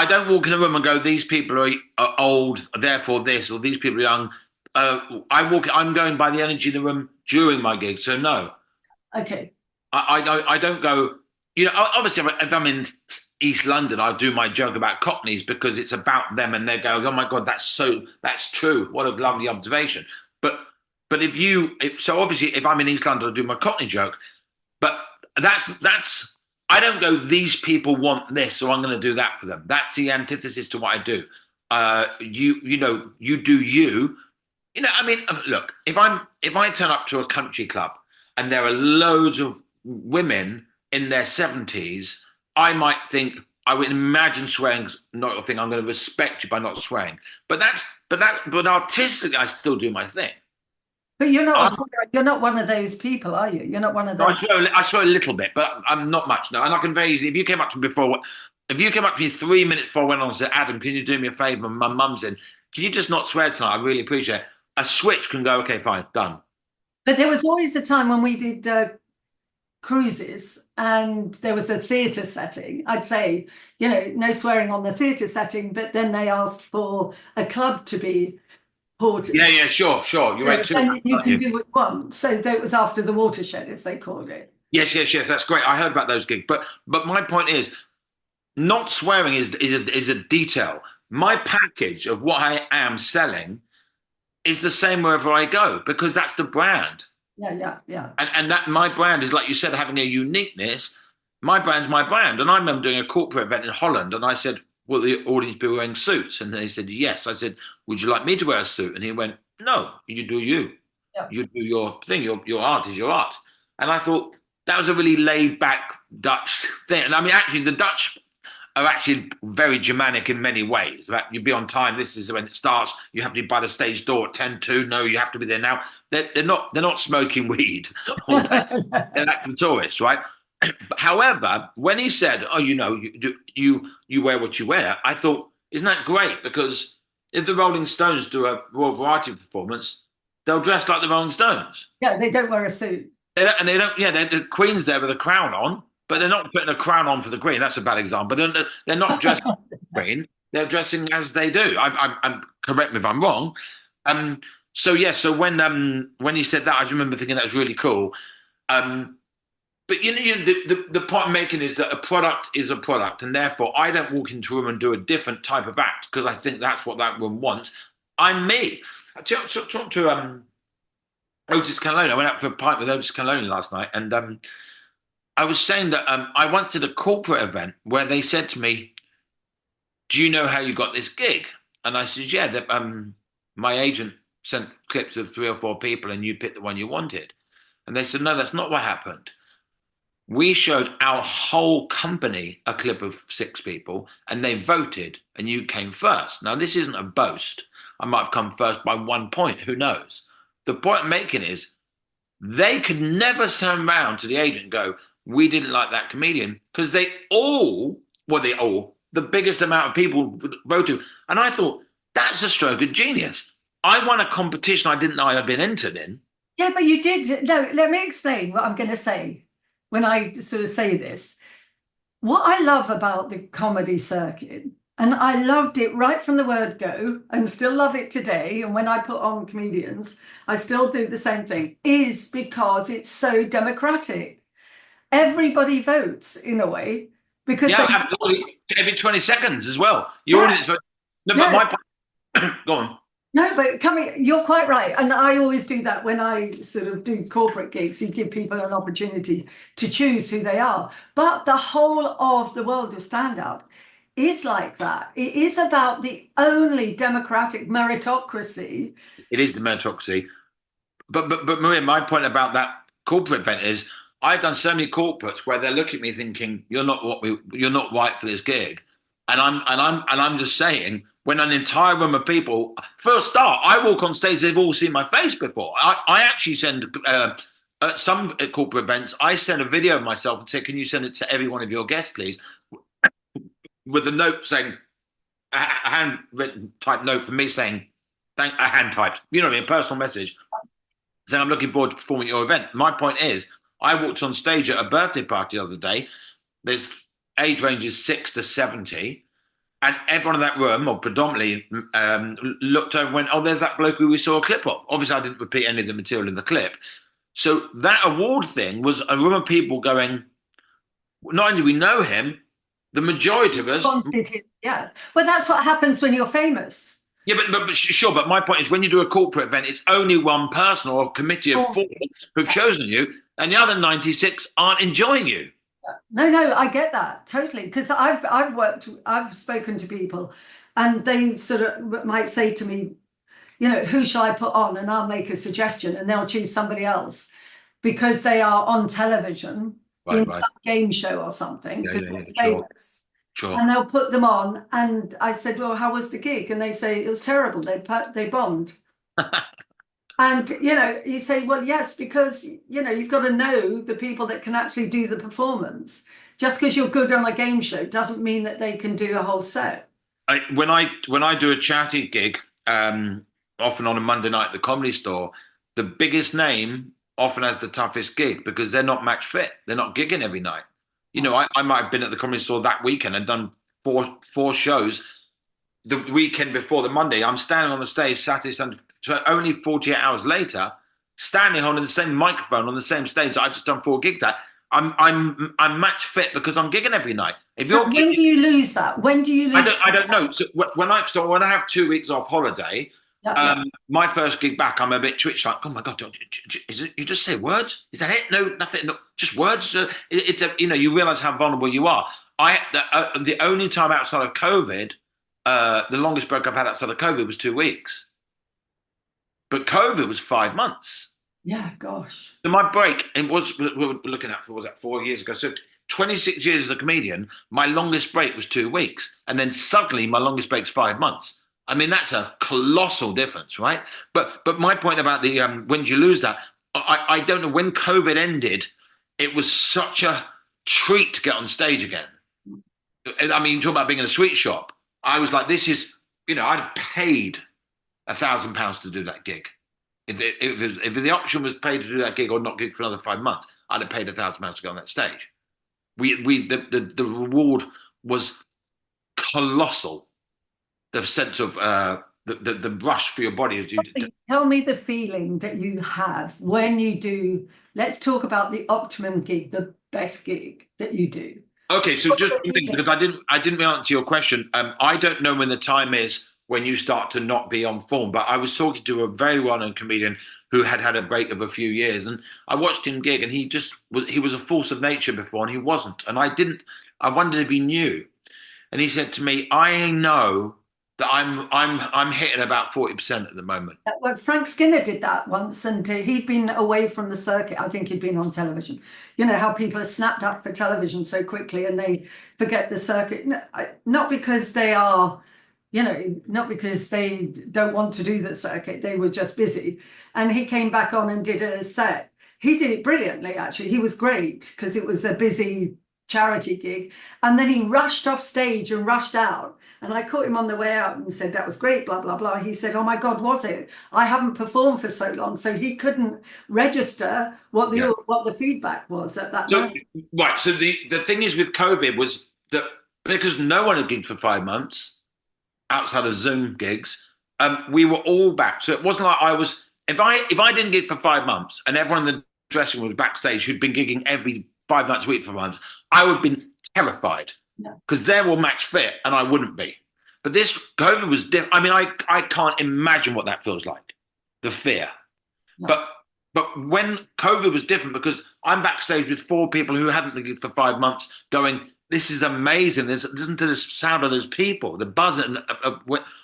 A: don't walk in a room and go, these people are old, therefore this, or these people are young. I'm going by the energy in the room during my gig. So no.
B: Okay.
A: I don't go, obviously if I'm in East London, I'll do my joke about Cockneys because it's about them and they go, oh my God, that's true. What a lovely observation. But obviously if I'm in East London, I'll do my Cockney joke. But that's I don't go, these people want this, so I'm going to do that for them. That's the antithesis to what I do. You do you. Look, if I turn up to a country club and there are loads of women in their 70s, I might think, I would imagine swearing's not a thing. I'm going to respect you by not swearing. But artistically, I still do my thing.
B: But you're not one of those people, are you? You're not one of those.
A: I swear a little bit, but I'm not much. No, and I can very easily. If you came up to me 3 minutes before I went on and said, Adam, can you do me a favour? My mum's in. Can you just not swear tonight? I really appreciate it. A switch can go, okay, fine, done.
B: But there was always a time when we did cruises and there was a theatre setting. I'd say, no swearing on the theatre setting, but then they asked for a club to be ported.
A: Yeah, sure. You went to.
B: And you can do what you want. So that was after the watershed, as they called it.
A: Yes. That's great. I heard about those gigs. But my point is, not swearing is a detail. My package of what I am selling is the same wherever I go because that's the brand.
B: Yeah.
A: And that my brand is, like you said, having a uniqueness. My brand's my brand. And I remember doing a corporate event in Holland and I said, will the audience be wearing suits? And they said, yes. I said, would you like me to wear a suit? And he went, no, you do you. Yeah. You do your thing. Your art is your art. And I thought, that was a really laid back Dutch thing. And I mean, actually, the Dutch are actually very Germanic in many ways. That you be on time. This is when it starts. You have to be by the stage door at 10 to. No, you have to be there now. They're not smoking weed all day. And that's the tourists, right? However, when he said, "Oh, you wear what you wear," I thought, "Isn't that great?" Because if the Rolling Stones do a Royal Variety performance, they'll dress like the Rolling Stones.
B: Yeah, they don't wear a suit.
A: They don't. Yeah, the Queen's there with a crown on, but they're not putting a crown on for the Queen. That's a bad example. They're not dressed like the Queen. They're dressing as they do. I'm correct me if I'm wrong. Um. So yeah. So when he said that, I remember thinking that was really cool. Um. But the point I'm making is that a product is a product, and therefore I don't walk into a room and do a different type of act because I think that's what that room wants. I'm me. I talked to Otis Cannelloni. I went out for a pint with Otis Cannelloni last night, and I was saying that I went to the corporate event where they said to me, "Do you know how you got this gig?" And I said, "Yeah, that my agent sent clips of 3 or 4 people, and you picked the one you wanted." And they said, "No, that's not what happened. We showed our whole company a clip of 6 people, and they voted, and you came first." Now, this isn't a boast. I might have come first by 1 point. Who knows? The point I'm making is they could never turn around to the agent and go, "We didn't like that comedian," because the biggest amount of people voted. And I thought, that's a stroke of genius. I won a competition I didn't know I had been entered in.
B: Yeah, but you did. No, let me explain what I'm going to say when I sort of say this. What I love about the comedy circuit, and I loved it right from the word go, and still love it today. And when I put on comedians, I still do the same thing, is because it's so democratic. Everybody votes in a way because
A: Yeah,
B: they,
A: absolutely. Every 20 seconds as well. Your
B: yeah,
A: audience. No, but
B: yes.
A: go on.
B: No, but coming, you're quite right. And I always do that when I sort of do corporate gigs. You give people an opportunity to choose who they are. But the whole of the world of stand-up is like that. It is about the only democratic meritocracy.
A: It is the meritocracy. But Maria, my point about that corporate event is I've done so many corporates where they're looking at me thinking you're not right for this gig, and I'm just saying when an entire room of people, for a start, I walk on stage, they've all seen my face before. I actually send at some corporate events, I send a video of myself and say, "Can you send it to every one of your guests, please?" With a note saying a handwritten type note for me saying, "Thank," a hand typed, you know what I mean, a personal message saying, "I'm looking forward to performing at your event." My point is, I walked on stage at a birthday party the other day. There's age ranges 6 to 70, and everyone in that room, or predominantly, looked over and went, "Oh, there's that bloke who we saw a clip of." Obviously, I didn't repeat any of the material in the clip. So that award thing was a room of people going, not only do we know him, the majority of us.
B: Yeah. Well, that's what happens when you're famous.
A: Yeah, but sure. But my point is, when you do a corporate event, it's only one person or a committee of 4 who've chosen you, and the other 96 aren't enjoying you.
B: No, I get that totally because I've spoken to people, and they sort of might say to me, who shall I put on? And I'll make a suggestion, and they'll choose somebody else because they are on television in
A: Right.
B: some game show or something because they're famous.
A: Sure.
B: And they'll put them on, and I said, "Well, how was the gig?" And they say it was terrible. They bombed. And you say, "Well, yes, because you've got to know the people that can actually do the performance. Just because you're good on a game show doesn't mean that they can do a whole set."
A: When I do a charity gig, often on a Monday night at the Comedy Store, the biggest name often has the toughest gig because they're not match fit. They're not gigging every night. I might have been at the Comedy Store that weekend and done four shows. The weekend before the Monday, I'm standing on the stage Saturday, Sunday. So only 48 hours later, standing holding the same microphone on the same stage that I just done 4 gigs at. I'm match fit because I'm gigging every night.
B: So when do you lose that? When do you lose?
A: I don't know. So when I have 2 weeks off holiday, my first gig back, I'm a bit twitched. Like, oh my god, is it? You just say words? Is that it? No, nothing. No, just words. You realize how vulnerable you are. The only time outside of COVID, the longest break I've had outside of COVID was 2 weeks. But COVID was 5 months.
B: Yeah, gosh.
A: So my break, it was, we were looking at, what was that, 4 years ago? So 26 years as a comedian, my longest break was 2 weeks. And then suddenly my longest break's 5 months. I mean, that's a colossal difference, right? But my point about the when did you lose that? I don't know. When COVID ended, it was such a treat to get on stage again. I mean, talk about being in a sweet shop. I was like, this is, I'd have paid £1,000 to do that gig. If the option was paid to do that gig or not gig for another 5 months, I'd have paid £1,000 to go on that stage. The reward was colossal. The sense of the rush for your body as you.
B: Tell me the feeling that you have when you do, let's talk about the optimum gig, the best gig that you do.
A: Okay, so just one thing, because I didn't answer your question. I don't know when the time is when you start to not be on form, but I was talking to a very well-known comedian who had had a break of a few years, and I watched him gig, and he was a force of nature before, and he wasn't, and I wondered if he knew, and he said to me, "I know that I'm hitting about 40% at the moment."
B: Well, Frank Skinner did that once, and he'd been away from the circuit. I think he'd been on television. You know how people are snapped up for television so quickly and they forget the circuit. Not because they are, not because they don't want to do the circuit. They were just busy. And he came back on and did a set. He did it brilliantly, actually. He was great because it was a busy charity gig. And then he rushed off stage and rushed out. And I caught him on the way out and said, that was great, blah, blah, blah. He said, oh my God, was it? I haven't performed for so long. So he couldn't register what the feedback was at that
A: So,
B: moment.
A: right. So the thing is with COVID was that because no one had gigged for 5 months outside of Zoom gigs, we were all back. So it wasn't like I was. If I didn't gig for 5 months and everyone in the dressing room was backstage who'd been gigging every 5 nights a week for months, I would have been terrified
B: No,
A: because they're all match fit and I wouldn't be. But this COVID was different. I mean, I can't imagine what that feels like, the fear.
B: no.
A: But when COVID was different because I'm backstage with four people who hadn't been for 5 months going, this is amazing. Listen to the sound of those people, the buzz.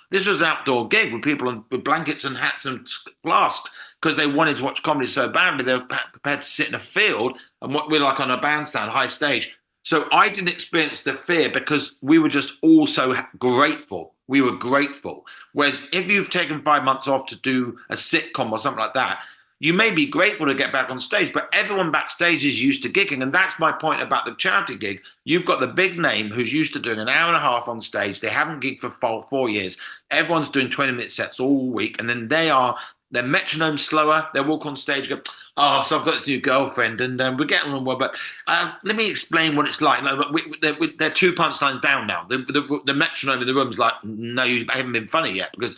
A: This was an outdoor gig with people with blankets and hats and flasks because they wanted to watch comedy so badly. They were prepared to sit in a field and what we're like on a bandstand, high stage. So I didn't experience the fear because we were just all so grateful. We were grateful. Whereas if you've taken 5 months off to do a sitcom or something like that, you may be grateful to get back on stage, but everyone backstage is used to gigging. And that's my point about the charity gig. You've got the big name who's used to doing an hour and a half on stage. They haven't gigged for 4 years. Everyone's doing 20-minute sets all week. And then they're metronome slower. They walk on stage and go, oh, so I've got this new girlfriend and we're getting on well, but let me explain what it's like. No, they're two punchlines down now. The metronome in the room's like, no, you haven't been funny yet because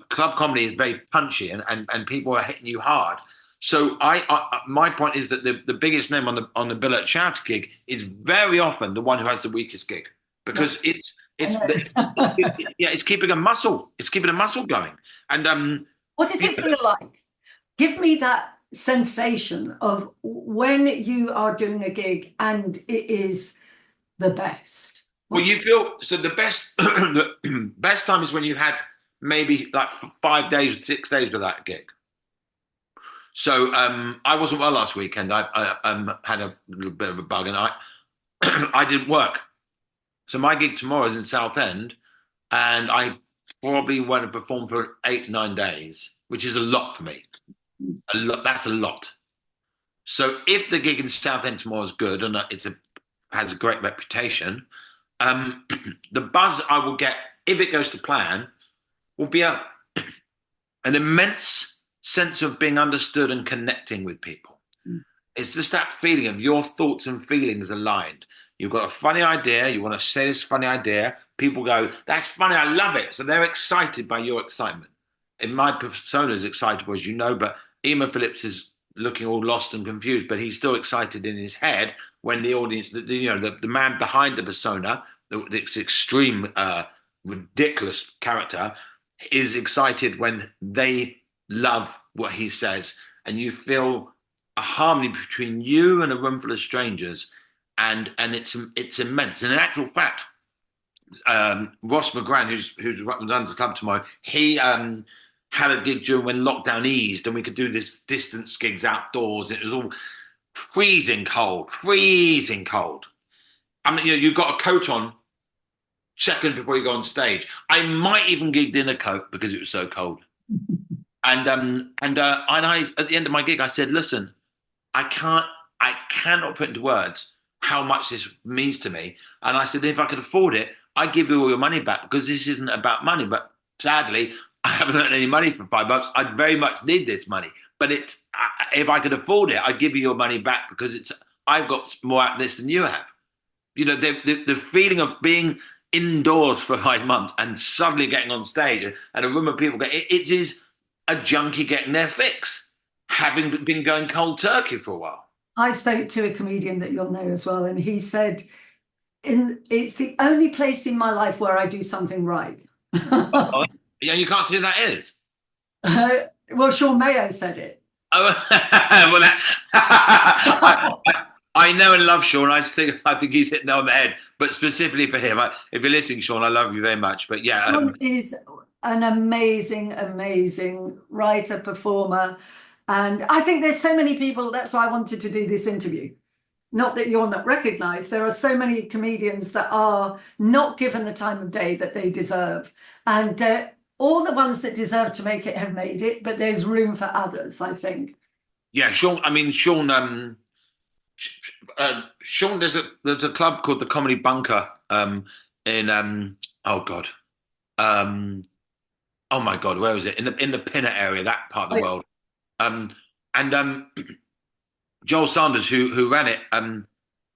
A: club comedy is very punchy and people are hitting you hard. So my point is that the biggest name on the bill at charity gig is very often the one who has the weakest gig because it's keeping a muscle. It's keeping a muscle going. And
B: What does it feel like? Give me that sensation of when you are doing a gig and it is the best.
A: well, you feel so the best the best time is when you had maybe like 5 days, 6 days of that gig. So I wasn't well last weekend. I had a little bit of a bug, and I I didn't work. So my gig tomorrow is in Southend, and I probably won't have performed for 8 to 9 days, which is a lot for me. A lot. That's a lot. So if the gig in Southend tomorrow is good and has a great reputation, um, the buzz I will get if it goes to plan will be an immense sense of being understood and connecting with people.
B: Mm.
A: It's just that feeling of your thoughts and feelings aligned. You've got a funny idea, you want to say this funny idea, people go, that's funny, I love it. So they're excited by your excitement. And my persona is excitable, as you know, but Ema Phillips is looking all lost and confused, but he's still excited in his head when the audience, the man behind the persona, this extreme, ridiculous character, is excited when they love what he says, and you feel a harmony between you and a room full of strangers, and it's immense. And in actual fact, Ross McGran, who runs the club tomorrow, he had a gig during when lockdown eased and we could do this distance gigs outdoors. It was all freezing cold, freezing cold. I mean, you've got a coat on seconds before you go on stage. I might even gigged in a coat because it was so cold. And I at the end of my gig, I said, "Listen, I cannot put into words how much this means to me." And I said, "If I could afford it, I'd give you all your money back because this isn't about money. But sadly, I haven't earned any money for 5 months. I very much need this money. But if I could afford it, I'd give you your money back because I've got more out of this than you have. You know, the feeling of being indoors for 5 months and suddenly getting on stage and a room of people, it is a junkie getting their fix, having been going cold turkey for a while."
B: I spoke to a comedian that you'll know as well, and he said, it's the only place in my life where I do something right.
A: Oh, yeah, you can't see who that is.
B: Well, Sean Mayo said it.
A: Oh, well, I know and love Sean. I think he's hitting it on the head. But specifically for him, if you're listening, Sean, I love you very much. But yeah,
B: Sean is an amazing, amazing writer, performer. And I think there's so many people, that's why I wanted to do this interview. Not that you're not recognized. There are so many comedians that are not given the time of day that they deserve. And all the ones that deserve to make it have made it, but there's room for others, I think.
A: yeah, Sean. I mean, Sean. There's a club called the Comedy Bunker in oh god, um, oh my god, where is it? In the Pinner area, that part of the world. Um, and Joel Sanders, who ran it,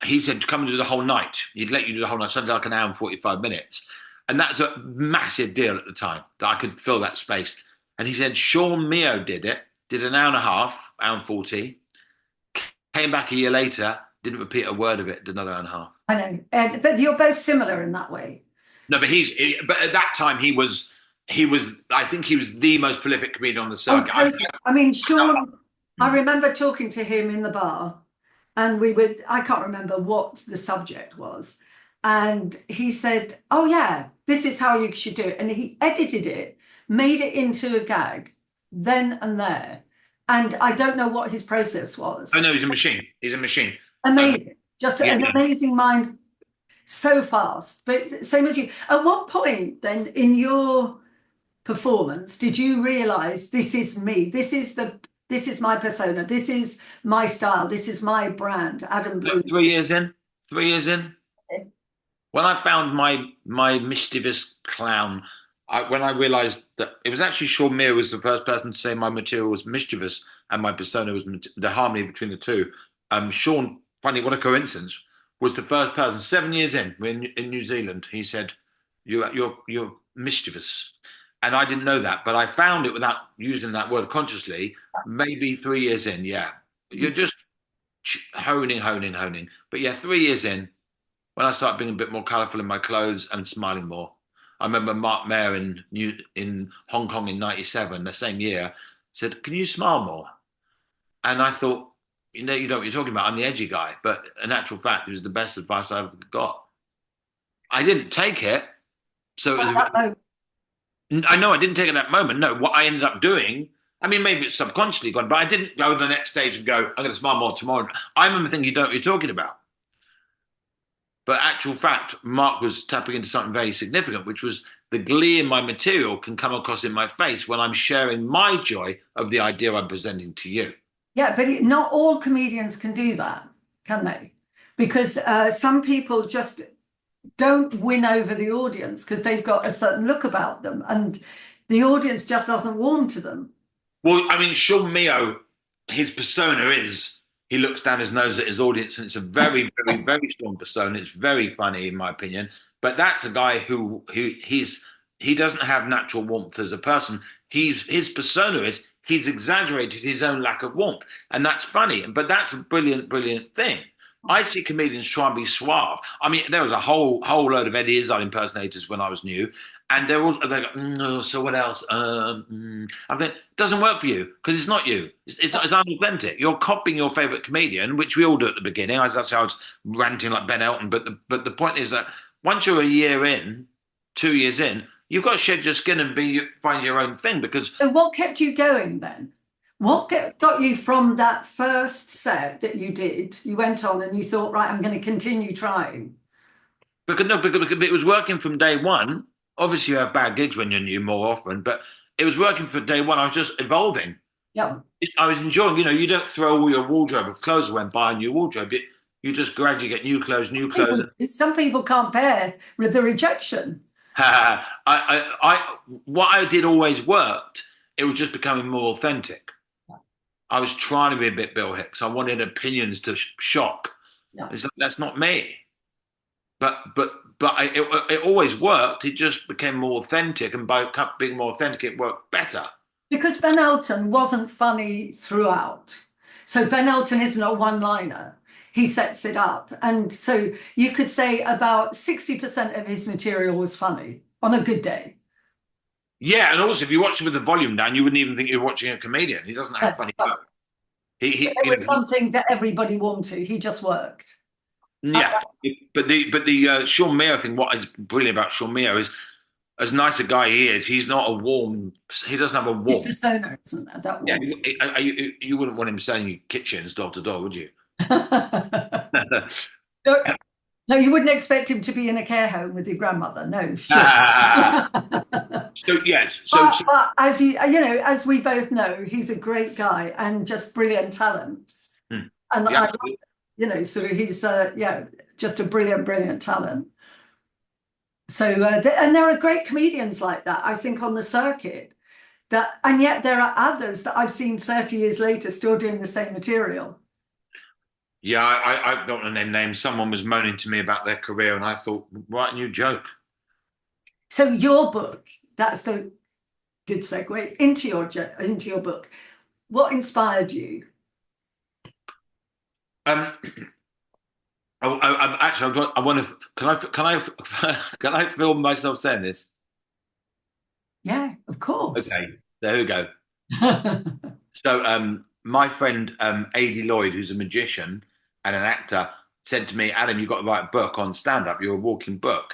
A: he said to come and do the whole night. He'd let you do the whole night, something like an hour and 45 minutes. And that's a massive deal at the time that I could fill that space. And he said Sean Mio did it, did an hour and a half, hour and 40, came back a year later, didn't repeat a word of it, did another hour and a half.
B: I know, but you're both similar in that way.
A: No, but at that time I think he was the most prolific comedian on the circuit.
B: I mean, Sean, I remember talking to him in the bar and I can't remember what the subject was. And he said, "Oh yeah, this is how you should do it." And he edited it, made it into a gag then and there. And I don't know what his process was.
A: Oh no, he's a machine. He's a machine.
B: Amazing. Just an amazing mind, so fast. But same as you. At what point then in your performance did you realize this is me? This is my persona. This is my style. This is my brand, Adam Blue.
A: 3 years in. 3 years in. When I found my mischievous clown, when I realised that it was actually Sean Muir was the first person to say my material was mischievous and my persona was the harmony between the two. Sean, funny, what a coincidence, was the first person 7 years in New Zealand. He said, "You're mischievous," and I didn't know that, but I found it without using that word consciously. Maybe 3 years in, yeah, you're just honing. But yeah, 3 years in. When I started being a bit more colourful in my clothes and smiling more. I remember Mark Mayer in Hong Kong in '97, the same year, said, "Can you smile more?" And I thought, you know what you're talking about. I'm the edgy guy. But in actual fact, it was the best advice I ever got. I didn't take it. So it was, I know I didn't take it at that moment. No, what I ended up doing, I mean, maybe it's subconsciously gone, but I didn't go to the next stage and go, "I'm going to smile more tomorrow." I remember thinking, you don't know what you're talking about. But actual fact, Mark was tapping into something very significant, which was the glee in my material can come across in my face when I'm sharing my joy of the idea I'm presenting to you.
B: Yeah, but not all comedians can do that, can they? Because some people just don't win over the audience because they've got a certain look about them and the audience just doesn't warm to them.
A: Well, I mean, Sean Mio, his persona is he looks down his nose at his audience, and it's a very, very, very strong persona. It's very funny, in my opinion. But that's a guy who he doesn't have natural warmth as a person. His persona is he's exaggerated his own lack of warmth, and that's funny. But that's a brilliant, brilliant thing. I see comedians try and be suave. I mean, there was a whole load of Eddie Izzard impersonators when I was new, and they go, "No, so what else?" I think it doesn't work for you because it's not you. It's unauthentic. You're copying your favorite comedian, which we all do at the beginning. That's how I was ranting like Ben Elton. But the point is that once you're a year in, 2 years in, You've got to shed your skin and find your own thing because
B: So what kept you going then? Got you from that first set that you did? You went on and you thought, right, I'm going to continue trying.
A: because it was working from day one. Obviously, you have bad gigs when you're new more often, but it was working for day one. I was just evolving.
B: Yeah.
A: I was enjoying. You don't throw all your wardrobe of clothes away and buy a new wardrobe. You just gradually get new clothes, new clothes.
B: Some people can't bear with the rejection.
A: What I did always worked. It was just becoming more authentic. I was trying to be a bit Bill Hicks. I wanted opinions to shock.
B: Yeah.
A: It's like, that's not me. It always worked. It just became more authentic, and by being more authentic, it worked better.
B: Because Ben Elton wasn't funny throughout. So Ben Elton isn't a one-liner. He sets it up. And so you could say about 60% of his material was funny on a good day.
A: Yeah, and also if you watch it with the volume down, you wouldn't even think you're watching a comedian. He doesn't have funny
B: But
A: jokes. He
B: it
A: you
B: was
A: know,
B: something that everybody warmed to. He just worked.
A: yeah. But the Sean Mio thing, what is brilliant about Sean Mio is, as nice a guy he is, he's not a warm. He doesn't have a
B: His
A: warm.
B: persona isn't that
A: Yeah,
B: one.
A: you wouldn't want him selling you kitchens door to door, would you?
B: No, no, you wouldn't expect him to be in a care home with your grandmother. No, sure.
A: So yes,
B: But as as we both know, he's a great guy and just brilliant talent.
A: hmm.
B: And
A: Yeah,
B: so he's yeah, just a brilliant talent. So and there are great comedians like that, I think, on the circuit. And yet there are others that I've seen 30 years later still doing the same material.
A: yeah. I don't want to name names. Someone was moaning to me about their career, and I thought, write a new joke.
B: So your book, that's the good segue into your book. What inspired you?
A: Um, actually, I want to. Can I film myself saying this?
B: Yeah, of course.
A: Okay, there we go. So, my friend Adie Lloyd, who's a magician and an actor, said to me, "Adam, you've got to write a book on stand-up. You're a walking book."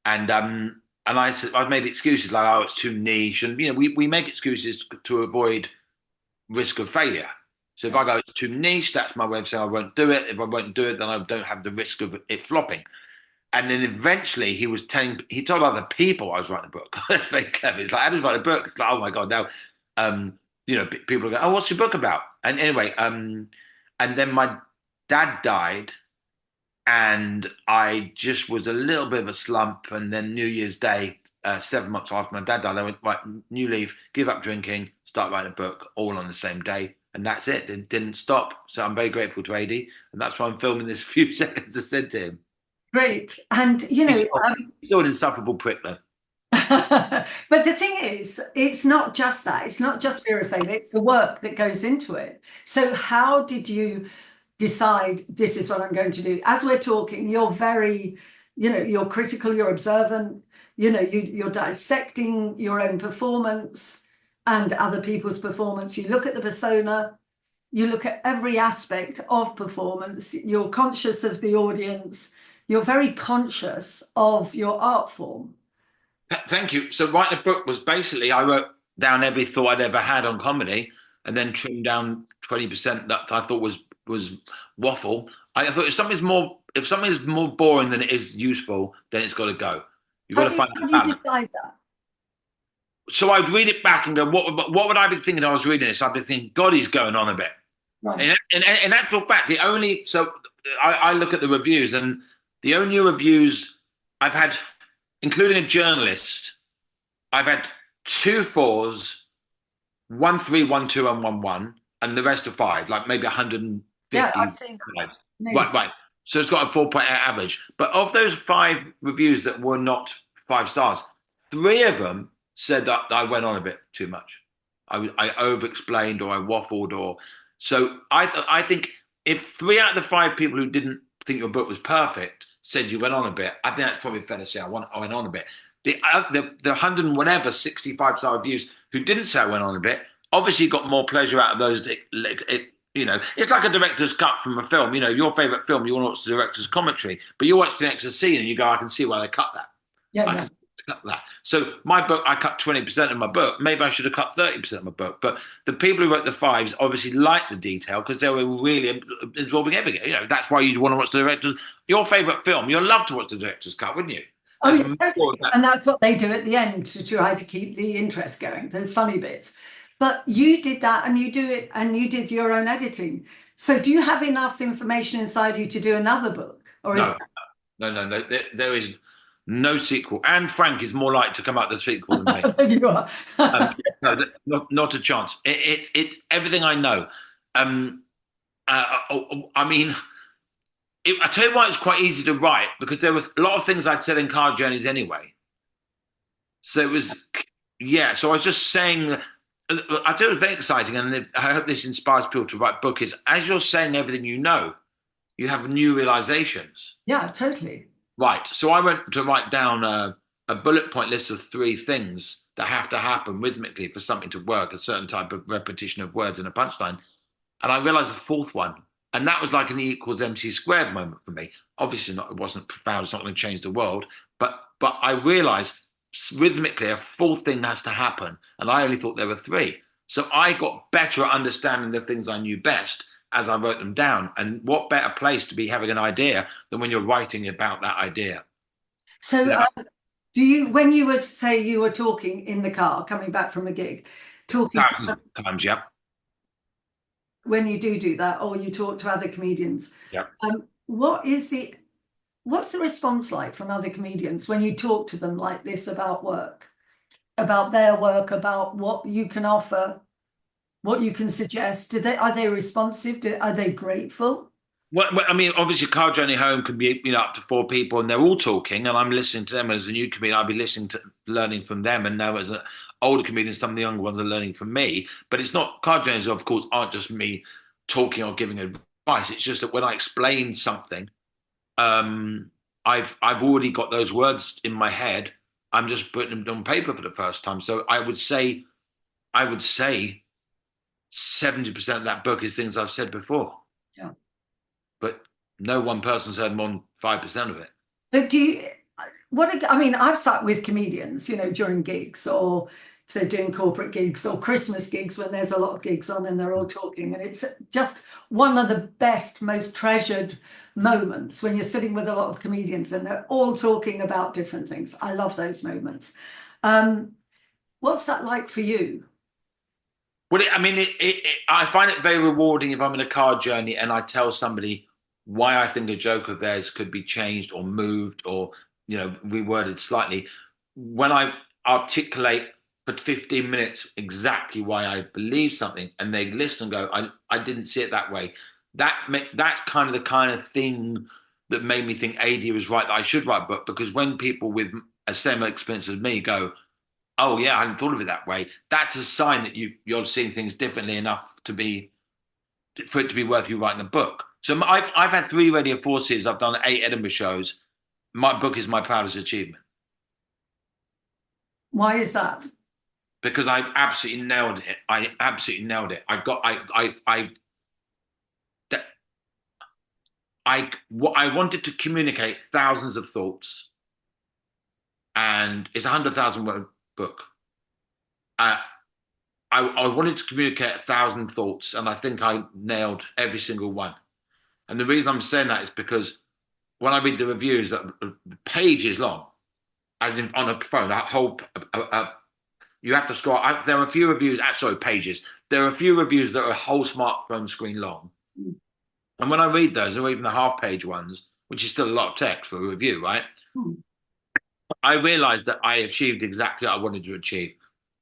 A: And I said, I've made excuses like, "Oh, it's too niche," and we make excuses to avoid risk of failure. So if I go, it's too niche, that's my way of saying I won't do it. If I won't do it, then I don't have the risk of it flopping. And then eventually he told other people I was writing a book. It's very clever. It's like, I didn't write a book. It's like, oh my God, now, people go, oh, what's your book about? And anyway, and then my dad died and I just was a little bit of a slump. And then New Year's Day, 7 months after my dad died, I went, right, new leaf, give up drinking, start writing a book, all on the same day. And that's it. It didn't stop. So I'm very grateful to AD. And that's why I'm filming this few seconds to send to him.
B: Great. And,
A: Still an insufferable prick, though.
B: but the thing is, it's not just that. It's not just fear of failure. It's the work that goes into it. So how did you decide this is what I'm going to do? As we're talking, you're very, you're critical, you're observant, you're dissecting your own performance and other people's performance. You look at the persona, you look at every aspect of performance, you're conscious of the audience, you're very conscious of your art form.
A: Thank you. So writing a book was basically I wrote down every thought I'd ever had on comedy, and then trimmed down 20% that I thought was waffle. I thought if something's more boring than it is useful, then it's got to go. You've got to find
B: How do you decide that?
A: So I'd read it back and go, what would I be thinking? I was reading this. I'd be thinking, God, he's going on a bit.
B: Right.
A: In actual fact, I look at the reviews, and the only reviews I've had, including a journalist, I've had 2 4s, 1 3, 1 2, and 1 1, and the rest are 5, like maybe 150.
B: Yeah, I've seen that.
A: Right. So it's got a 4.8 average. But of those 5 reviews that were not 5 stars, 3 of them said that I went on a bit too much. I over-explained or I waffled so I think if 3 out of the 5 people who didn't think your book was perfect said you went on a bit, I think that's probably fair to say I went on a bit. The 100 and whatever 65-star reviews who didn't say I went on a bit obviously got more pleasure out of those. It's like a director's cut from a film. Your favorite film, you want to watch the director's commentary, but you watch the next scene and you go, I can see why they cut that.
B: Yeah,
A: cut that. So my book, I cut 20% of my book. Maybe I should have cut 30% of my book. But the people who wrote the fives obviously liked the detail because they were really absorbing everything. You know, that's why you'd want to watch the director's, your favorite film. You'd love to watch the director's cut, wouldn't you?
B: Oh,
A: There's
B: yeah,
A: more
B: totally.
A: of that.
B: And that's what they do at the end to try to keep the interest going, the funny bits. But you did that and you do it and you did your own editing. So do you have enough information inside you to do another book? Or is
A: No, no. There is no sequel. Anne Frank is more likely to come out the sequel than me.
B: that you are?
A: No, not a chance. It's everything I know. Um, I mean, I tell you why it's quite easy to write because there were a lot of things I'd said in Car Journeys anyway. So it was, yeah. So I was just saying, I thought it was very exciting, and I hope this inspires people to write book. Is as you're saying everything you know, you have new realizations.
B: Yeah, totally.
A: Right. So I went to write down a bullet point list of three things that have to happen rhythmically for something to work, a certain type of repetition of words in a punchline. And I realized a fourth one. And that was like an E equals MC squared moment for me. Obviously, not, it wasn't profound. It's not going to change the world. But I realized rhythmically a fourth thing has to happen. And I only thought there were three. So I got better at understanding the things I knew best as I wrote them down. And what better place to be having an idea than when you're writing about that idea?
B: So
A: You know,
B: do you, when you were, say you were talking in the car, coming back from a gig, talking to,
A: times, yeah.
B: when you do that, or you talk to other comedians,
A: Yeah.
B: what is what's the response like from other comedians when you talk to them like this about work, about their work, about what you can offer, what you can suggest? Are they responsive? Are they grateful?
A: Well, I mean, obviously, Car Journey Home can be up to four people, and they're all talking, and I'm listening to them as a new comedian. I'll be listening to learning from them, and now as an older comedian, some of the younger ones are learning from me. But it's not Car Journeys, of course, aren't just me talking or giving advice. It's just that when I explain something, I've already got those words in my head. I'm just putting them on paper for the first time. So I would say 70% of that book is things I've said before.
B: Yeah.
A: But no one person's heard more than 5% of it.
B: But I mean, I've sat with comedians, during gigs, or if they're doing corporate gigs or Christmas gigs when there's a lot of gigs on and they're all talking. And it's just one of the best, most treasured moments when you're sitting with a lot of comedians and they're all talking about different things. I love those moments. What's that like for you?
A: Well, I find it very rewarding if I'm in a car journey and I tell somebody why I think a joke of theirs could be changed or moved or reworded slightly. When I articulate for 15 minutes exactly why I believe something, and they listen and go, "I didn't see it that way." That's kind of the kind of thing that made me think AD was right that I should write a book, because when people with a similar experience as me go, "Oh yeah, I hadn't thought of it that way," that's a sign that you're seeing things differently enough for it to be worth you writing a book. So I've had 3 Radio 4 series. I've done 8 Edinburgh shows. My book is my proudest achievement
B: Why is that?
A: because I absolutely nailed it. I absolutely nailed it. I wanted to communicate thousands of thoughts, and it's 100,000 word book. I wanted to communicate 1,000 thoughts, and I think I nailed every single one. And the reason I'm saying that is because when I read the reviews, that pages long, as in on a phone, that whole you have to scroll. There are a few reviews. Sorry, pages. There are a few reviews that are a whole smartphone screen long. And when I read those, or even the half-page ones, which is still a lot of text for a review, right? I realized that I achieved exactly what I wanted to achieve.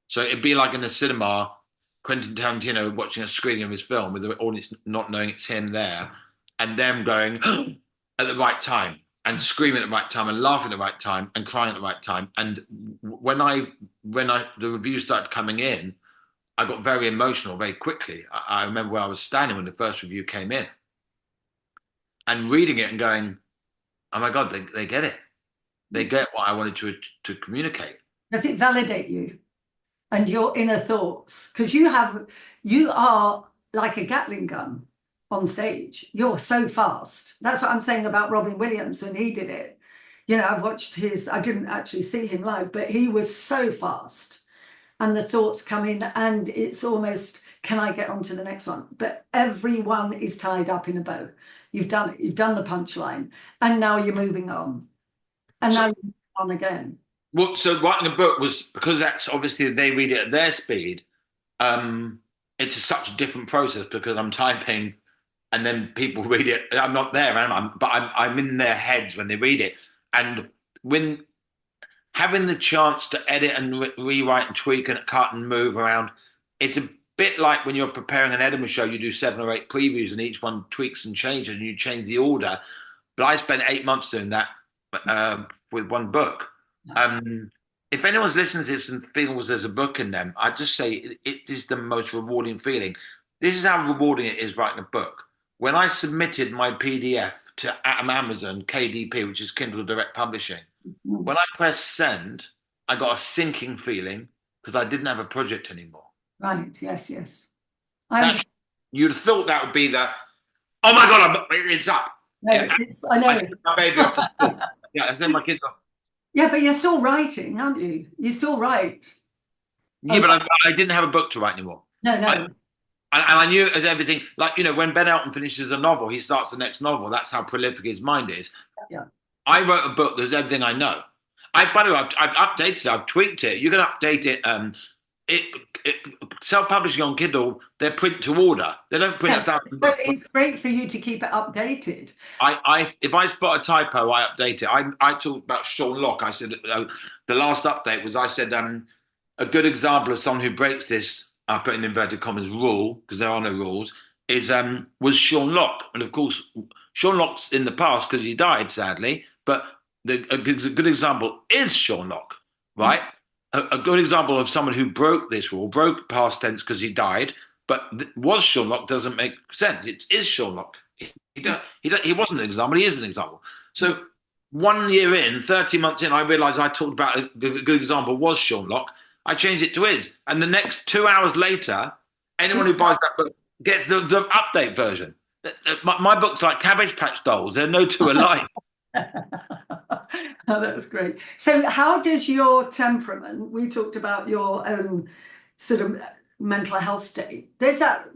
A: So it'd be like in a cinema, Quentin Tarantino watching a screening of his film with the audience not knowing it's him there, and them going at the right time, and screaming at the right time, and laughing at the right time, and crying at the right time. And when the reviews started coming in, I got very emotional very quickly. I remember where I was standing when the first review came in, and reading it and going, "Oh my God, they get it. They get what I wanted to communicate."
B: Does it validate you and your inner thoughts? Because you are like a Gatling gun on stage. You're so fast. That's what I'm saying about Robin Williams when he did it. I've watched his, I didn't actually see him live, but he was so fast and the thoughts come in and it's almost, can I get on to the next one? But everyone is tied up in a bow. You've done it, you've done the punchline, and now you're moving on. And
A: So,
B: now you're moving on again.
A: well, so writing a book was because that's obviously they read it at their speed. Um, it's such a different process because I'm typing and then people read it. I'm not there, but I'm in their heads when they read it. And when having the chance to edit and rewrite and tweak and cut and move around, it's a bit like when you're preparing an Edinburgh show, you do 7 or 8 previews and each one tweaks and changes and you change the order. But I spent 8 months doing that with one book. Um, if anyone's listening to this and feels there's a book in them, I'd just say it is the most rewarding feeling. This is how rewarding it is writing a book. When I submitted my PDF to Amazon KDP, which is Kindle Direct Publishing, when I pressed send, I got a sinking feeling because I didn't have a project anymore.
B: Right, yes, yes.
A: That, you'd have thought that would be the, oh my God, it's up.
B: No,
A: Yeah,
B: I know.
A: my baby off to school. Yeah, I send my kids off.
B: Yeah, but you're still writing, aren't you? You still write.
A: Yeah, but I didn't have a book to write anymore.
B: No, no.
A: And I knew as everything, like, when Ben Elton finishes a novel, he starts the next novel. That's how prolific his mind is.
B: Yeah.
A: I wrote a book, there's everything I know. By the way, I've updated it, I've tweaked it. You can update it. Self-publishing on Kindle, they're print to order. They don't print 1,000
B: so
A: books.
B: it's great for you to keep it updated.
A: If I spot a typo, I update it. I talked about Sean Locke. I said the last update was, I said a good example of someone who breaks this, I put in inverted commas, rule, because there are no rules, was Sean Locke. And of course, Sean Locke's in the past because he died, sadly, but a good example is Sean Locke, right? A good example of someone who broke this rule, broke past tense because he died, but was Sean Locke doesn't make sense. It is Sean Locke. He wasn't an example, he is an example. So 1 year in, 30 months in, I realized I talked about a good example was Sean Locke. I changed it to is. And the next 2 hours later, anyone who buys that book gets the update version. My book's like Cabbage Patch Dolls. They're no two alike.
B: Oh, that was great. So how does your temperament, we talked about your own sort of mental health state. There's that,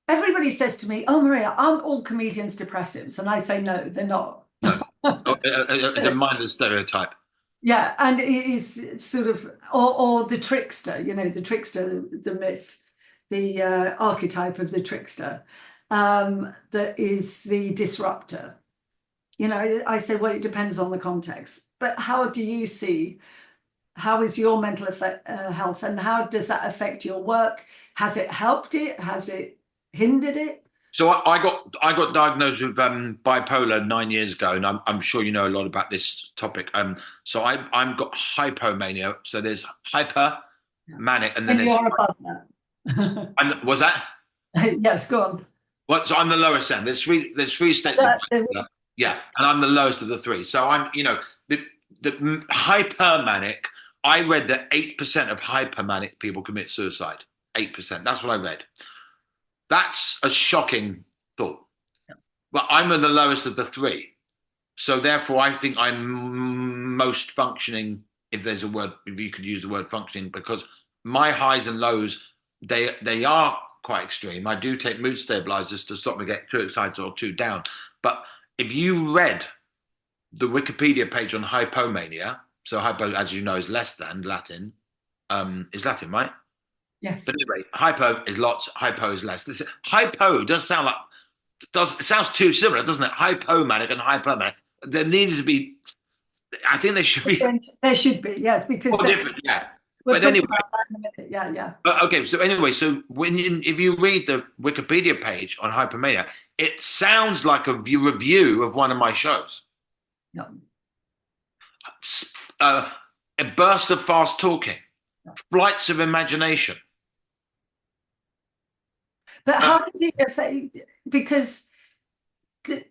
B: everybody says to me, oh, Maria, aren't all comedians depressives? And I say, no, they're not.
A: No. It's a mindless stereotype.
B: Yeah, and it is sort of, or the trickster, the trickster, the myth, the archetype of the trickster, that is the disruptor. I say, well, it depends on the context. But how do you see, how is your mental health and how does that affect your work? Has it helped it? Has it hindered it?
A: So I got diagnosed with bipolar 9 years ago, and I'm sure you know a lot about this topic. So I'm got hypomania. So there's hyper, manic, and then
B: you're above that.
A: And was that?
B: Yes, go on.
A: Well, so I'm the lowest end. There's three states of bipolar. Yeah, and I'm the lowest of the three. So I'm, the hypermanic. I read that 8% of hypermanic people commit suicide. 8%. That's what I read. That's a shocking thought. Yeah. But I'm the lowest of the three. So therefore, I think I'm most functioning, if there's a word, if you could use the word functioning, because my highs and lows, they are quite extreme. I do take mood stabilizers to stop me getting too excited or too down. But if you read the Wikipedia page on hypomania, so hypo, as you know, is less than Latin, is Latin, right?
B: Yes.
A: But anyway, hypo is lots, hypo is less. Hypo does sound like, it sounds too similar, doesn't it? Hypomanic and hypermanic. There needs to be, I think there should be.
B: There should be, yes, because
A: they're different, yeah.
B: But anyway, yeah.
A: Okay, so anyway, so if you read the Wikipedia page on hypomania, it sounds like a review of one of my shows.
B: No.
A: A burst of fast talking, flights of imagination.
B: But how did it affect? Because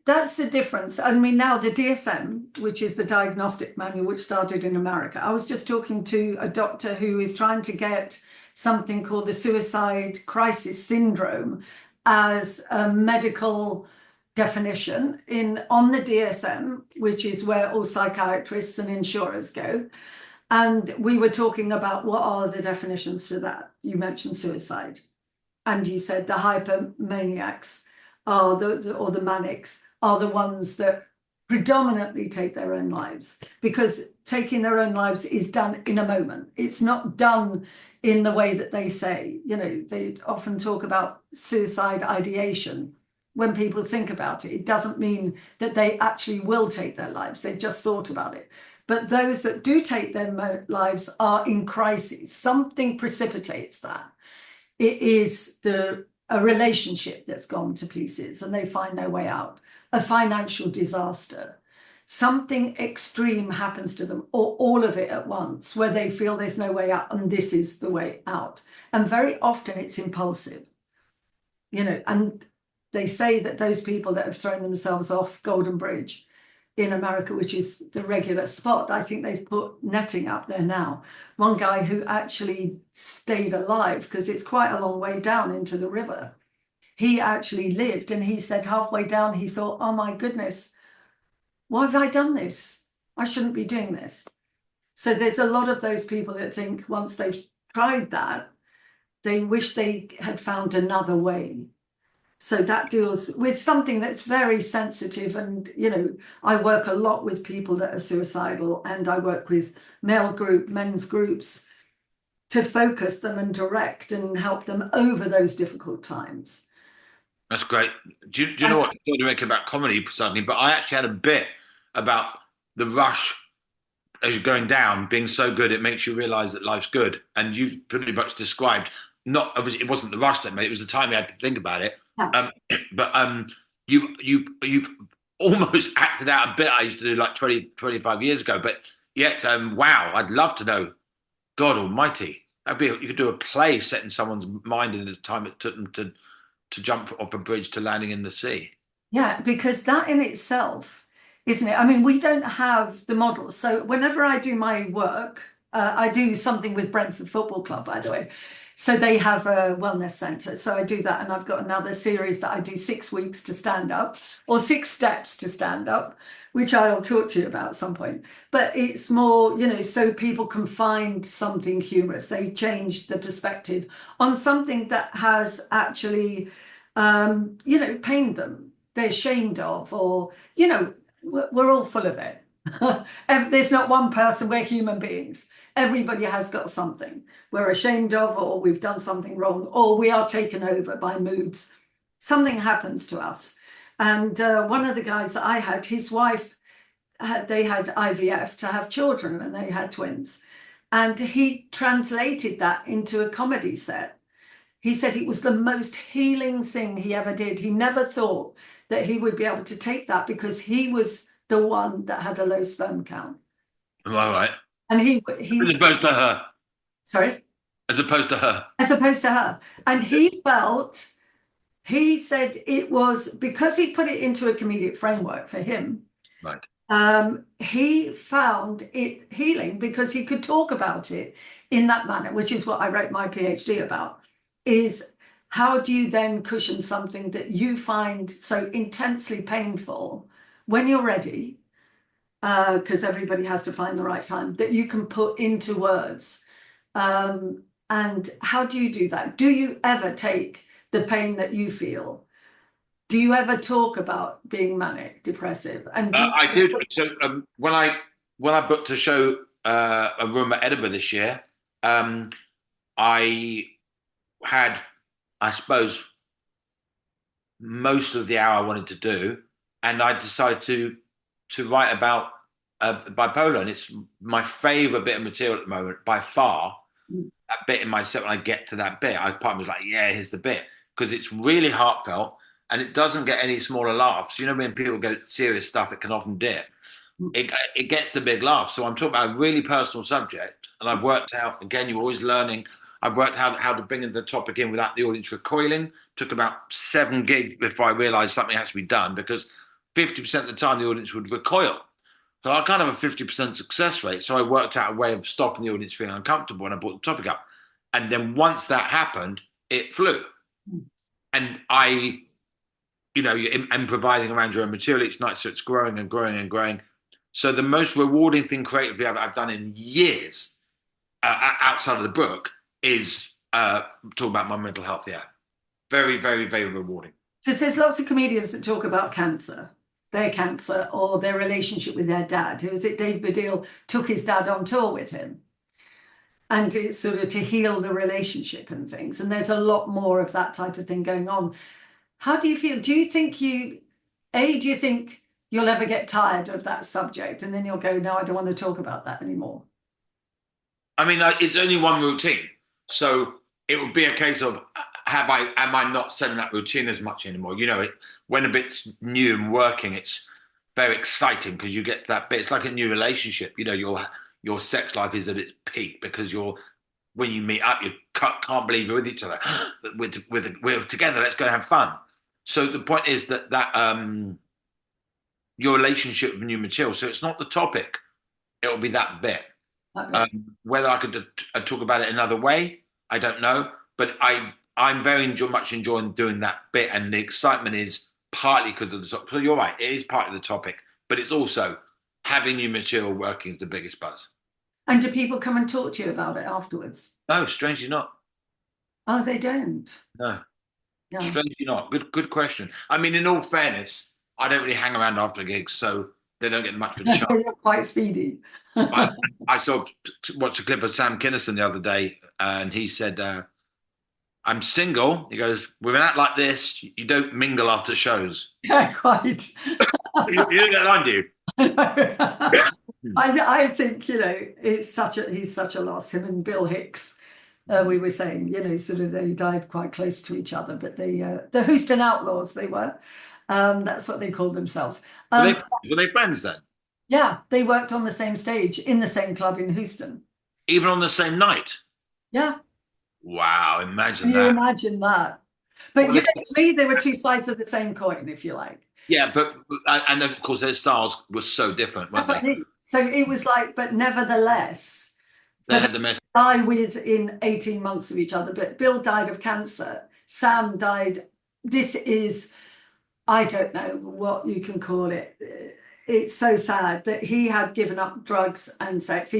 B: that's the difference. I mean, now the DSM, which is the diagnostic manual, which started in America. I was just talking to a doctor who is trying to get something called the suicide crisis syndrome as a medical definition on the DSM, which is where all psychiatrists and insurers go. And we were talking about what are the definitions for that. You mentioned suicide, and you said the hypomaniacs or the manics are the ones that predominantly take their own lives, because taking their own lives is done in a moment. It's not done in the way that they say. They often talk about suicide ideation. When people think about it, it doesn't mean that they actually will take their lives. They've just thought about it. But those that do take their lives are in crisis. Something precipitates that. It is a relationship that's gone to pieces and they find no way out. A financial disaster. Something extreme happens to them, or all of it at once, where they feel there's no way out and this is the way out. And very often it's impulsive. And they say that those people that have thrown themselves off Golden Bridge in America, which is the regular spot, I think they've put netting up there now. One guy who actually stayed alive, because it's quite a long way down into the river, he actually lived, and he said halfway down he thought, oh my goodness, why have I done this? I shouldn't be doing this. So there's a lot of those people that think once they've tried that, they wish they had found another way. So that deals with something that's very sensitive. And, I work a lot with people that are suicidal, and I work with men's groups to focus them and direct and help them over those difficult times.
A: That's great. Do you know what? I thought to make about comedy suddenly, but I actually had a bit about the rush as you're going down being so good it makes you realize that life's good. And you've pretty much described, not obviously it wasn't the rush that made it, was the time you had to think about it.
B: Yeah.
A: But you've almost acted out a bit I used to do like 25 years ago. But yet, wow, I'd love to know. God Almighty, you could do a play set in someone's mind in the time it took them to jump off a bridge to landing in the sea.
B: Yeah, because that in itself, isn't it? I mean, we don't have the models. So whenever I do my work, I do something with Brentford Football Club, by the way. So they have a wellness centre. So I do that. And I've got another series that I do 6 weeks to stand up, or 6 steps to stand up, which I'll talk to you about at some point. But it's more, so people can find something humorous. They change the perspective on something that has actually, pained them. They're ashamed of, or, we're all full of it. There's not one person, we're human beings. Everybody has got something we're ashamed of, or we've done something wrong, or we are taken over by moods. Something happens to us. And one of the guys that I had, his wife, they had IVF to have children, and they had twins. And he translated that into a comedy set. He said it was the most healing thing he ever did. He never thought that he would be able to take that, because he was the one that had a low sperm count.
A: All right.
B: And he
A: as opposed to her.
B: Sorry?
A: As opposed to her.
B: As opposed to her. And he said it was because he put it into a comedic framework for him.
A: Right.
B: He found it healing because he could talk about it in that manner, which is what I wrote my PhD about, is how do you then cushion something that you find so intensely painful when you're ready, because everybody has to find the right time, that you can put into words. And how do you do that? Do you ever take the pain that you feel? Do you ever talk about being manic depressive? And
A: I did. So when I booked a show, a room at Edinburgh this year, I had, I suppose, most of the hour I wanted to do, and I decided to write about bipolar, and it's my favorite bit of material at the moment by far. That bit in my set, when I get to that bit, part of me was like, yeah, here's the bit, because it's really heartfelt and it doesn't get any smaller laughs. When people go serious stuff, it can often dip. It gets the big laugh. So I'm talking about a really personal subject, and I've worked out, again, you're always learning. I've worked out how to bring the topic in without the audience recoiling. Took about 7 gigs before I realized something has to be done, because 50% of the time the audience would recoil. So I kind of have a 50% success rate. So I worked out a way of stopping the audience feeling uncomfortable, and I brought the topic up. And then once that happened, it flew. And I you know, you're improvising around your own material each night, so it's growing and growing and growing. So the most rewarding thing creatively I've done in years outside of the book is talk about my mental health. Yeah, very, very, very rewarding.
B: Because there's lots of comedians that talk about their cancer, or their relationship with their dad. Who is it? Dave Baddiel took his dad on tour with him, and it's sort of to heal the relationship and things. And there's a lot more of that type of thing going on. How do you feel? Do you think you'll ever get tired of that subject and then you'll go, no, I don't want to talk about that anymore?
A: I mean, it's only one routine, so it would be a case of am I not selling that routine as much anymore? You know, when a bit's new and working, it's very exciting because you get to that bit. It's like a new relationship. You know, your sex life is at its peak because when you meet up, you can't believe you're with each other. We're together. Let's go and have fun. So the point is that your relationship with new material. So it's not the topic; it'll be that bit.
B: Okay.
A: Whether I could talk about it another way, I don't know. But I'm very much enjoying doing that bit, and the excitement is partly because of the topic. So you're right; it is part of the topic, but it's also having new material working is the biggest buzz.
B: And do people come and talk to you about it afterwards?
A: No, strangely not.
B: Oh, they don't.
A: No,
B: Yeah.
A: strangely not. Good question. I mean, in all fairness, I don't really hang around after gigs, so they don't get much of a chance.
B: You're quite speedy.
A: I, I watched a clip of Sam Kinison the other day, and he said, "I'm single." He goes, "With an act like this, you don't mingle after shows."
B: Yeah, quite.
A: You don't get line, do you?
B: I think, he's such a loss. Him and Bill Hicks, we were saying, sort of they died quite close to each other, but the Houston Outlaws, they were. That's what they called themselves.
A: Were they friends then?
B: Yeah, they worked on the same stage in the same club in Houston.
A: Even on the same night?
B: Yeah.
A: Wow,
B: Can
A: imagine
B: you
A: that.
B: imagine that? But
A: Well,
B: to me, they were two sides of the same coin, if you like.
A: yeah, but and of course their styles were so different, weren't
B: That's what
A: they?
B: I mean. So it was like, but nevertheless,
A: They
B: for them
A: had the mess.
B: to die within 18 months of each other. But Bill died of cancer. Sam died. This is, I don't know what you can call it. It's so sad that he had given up drugs and sex.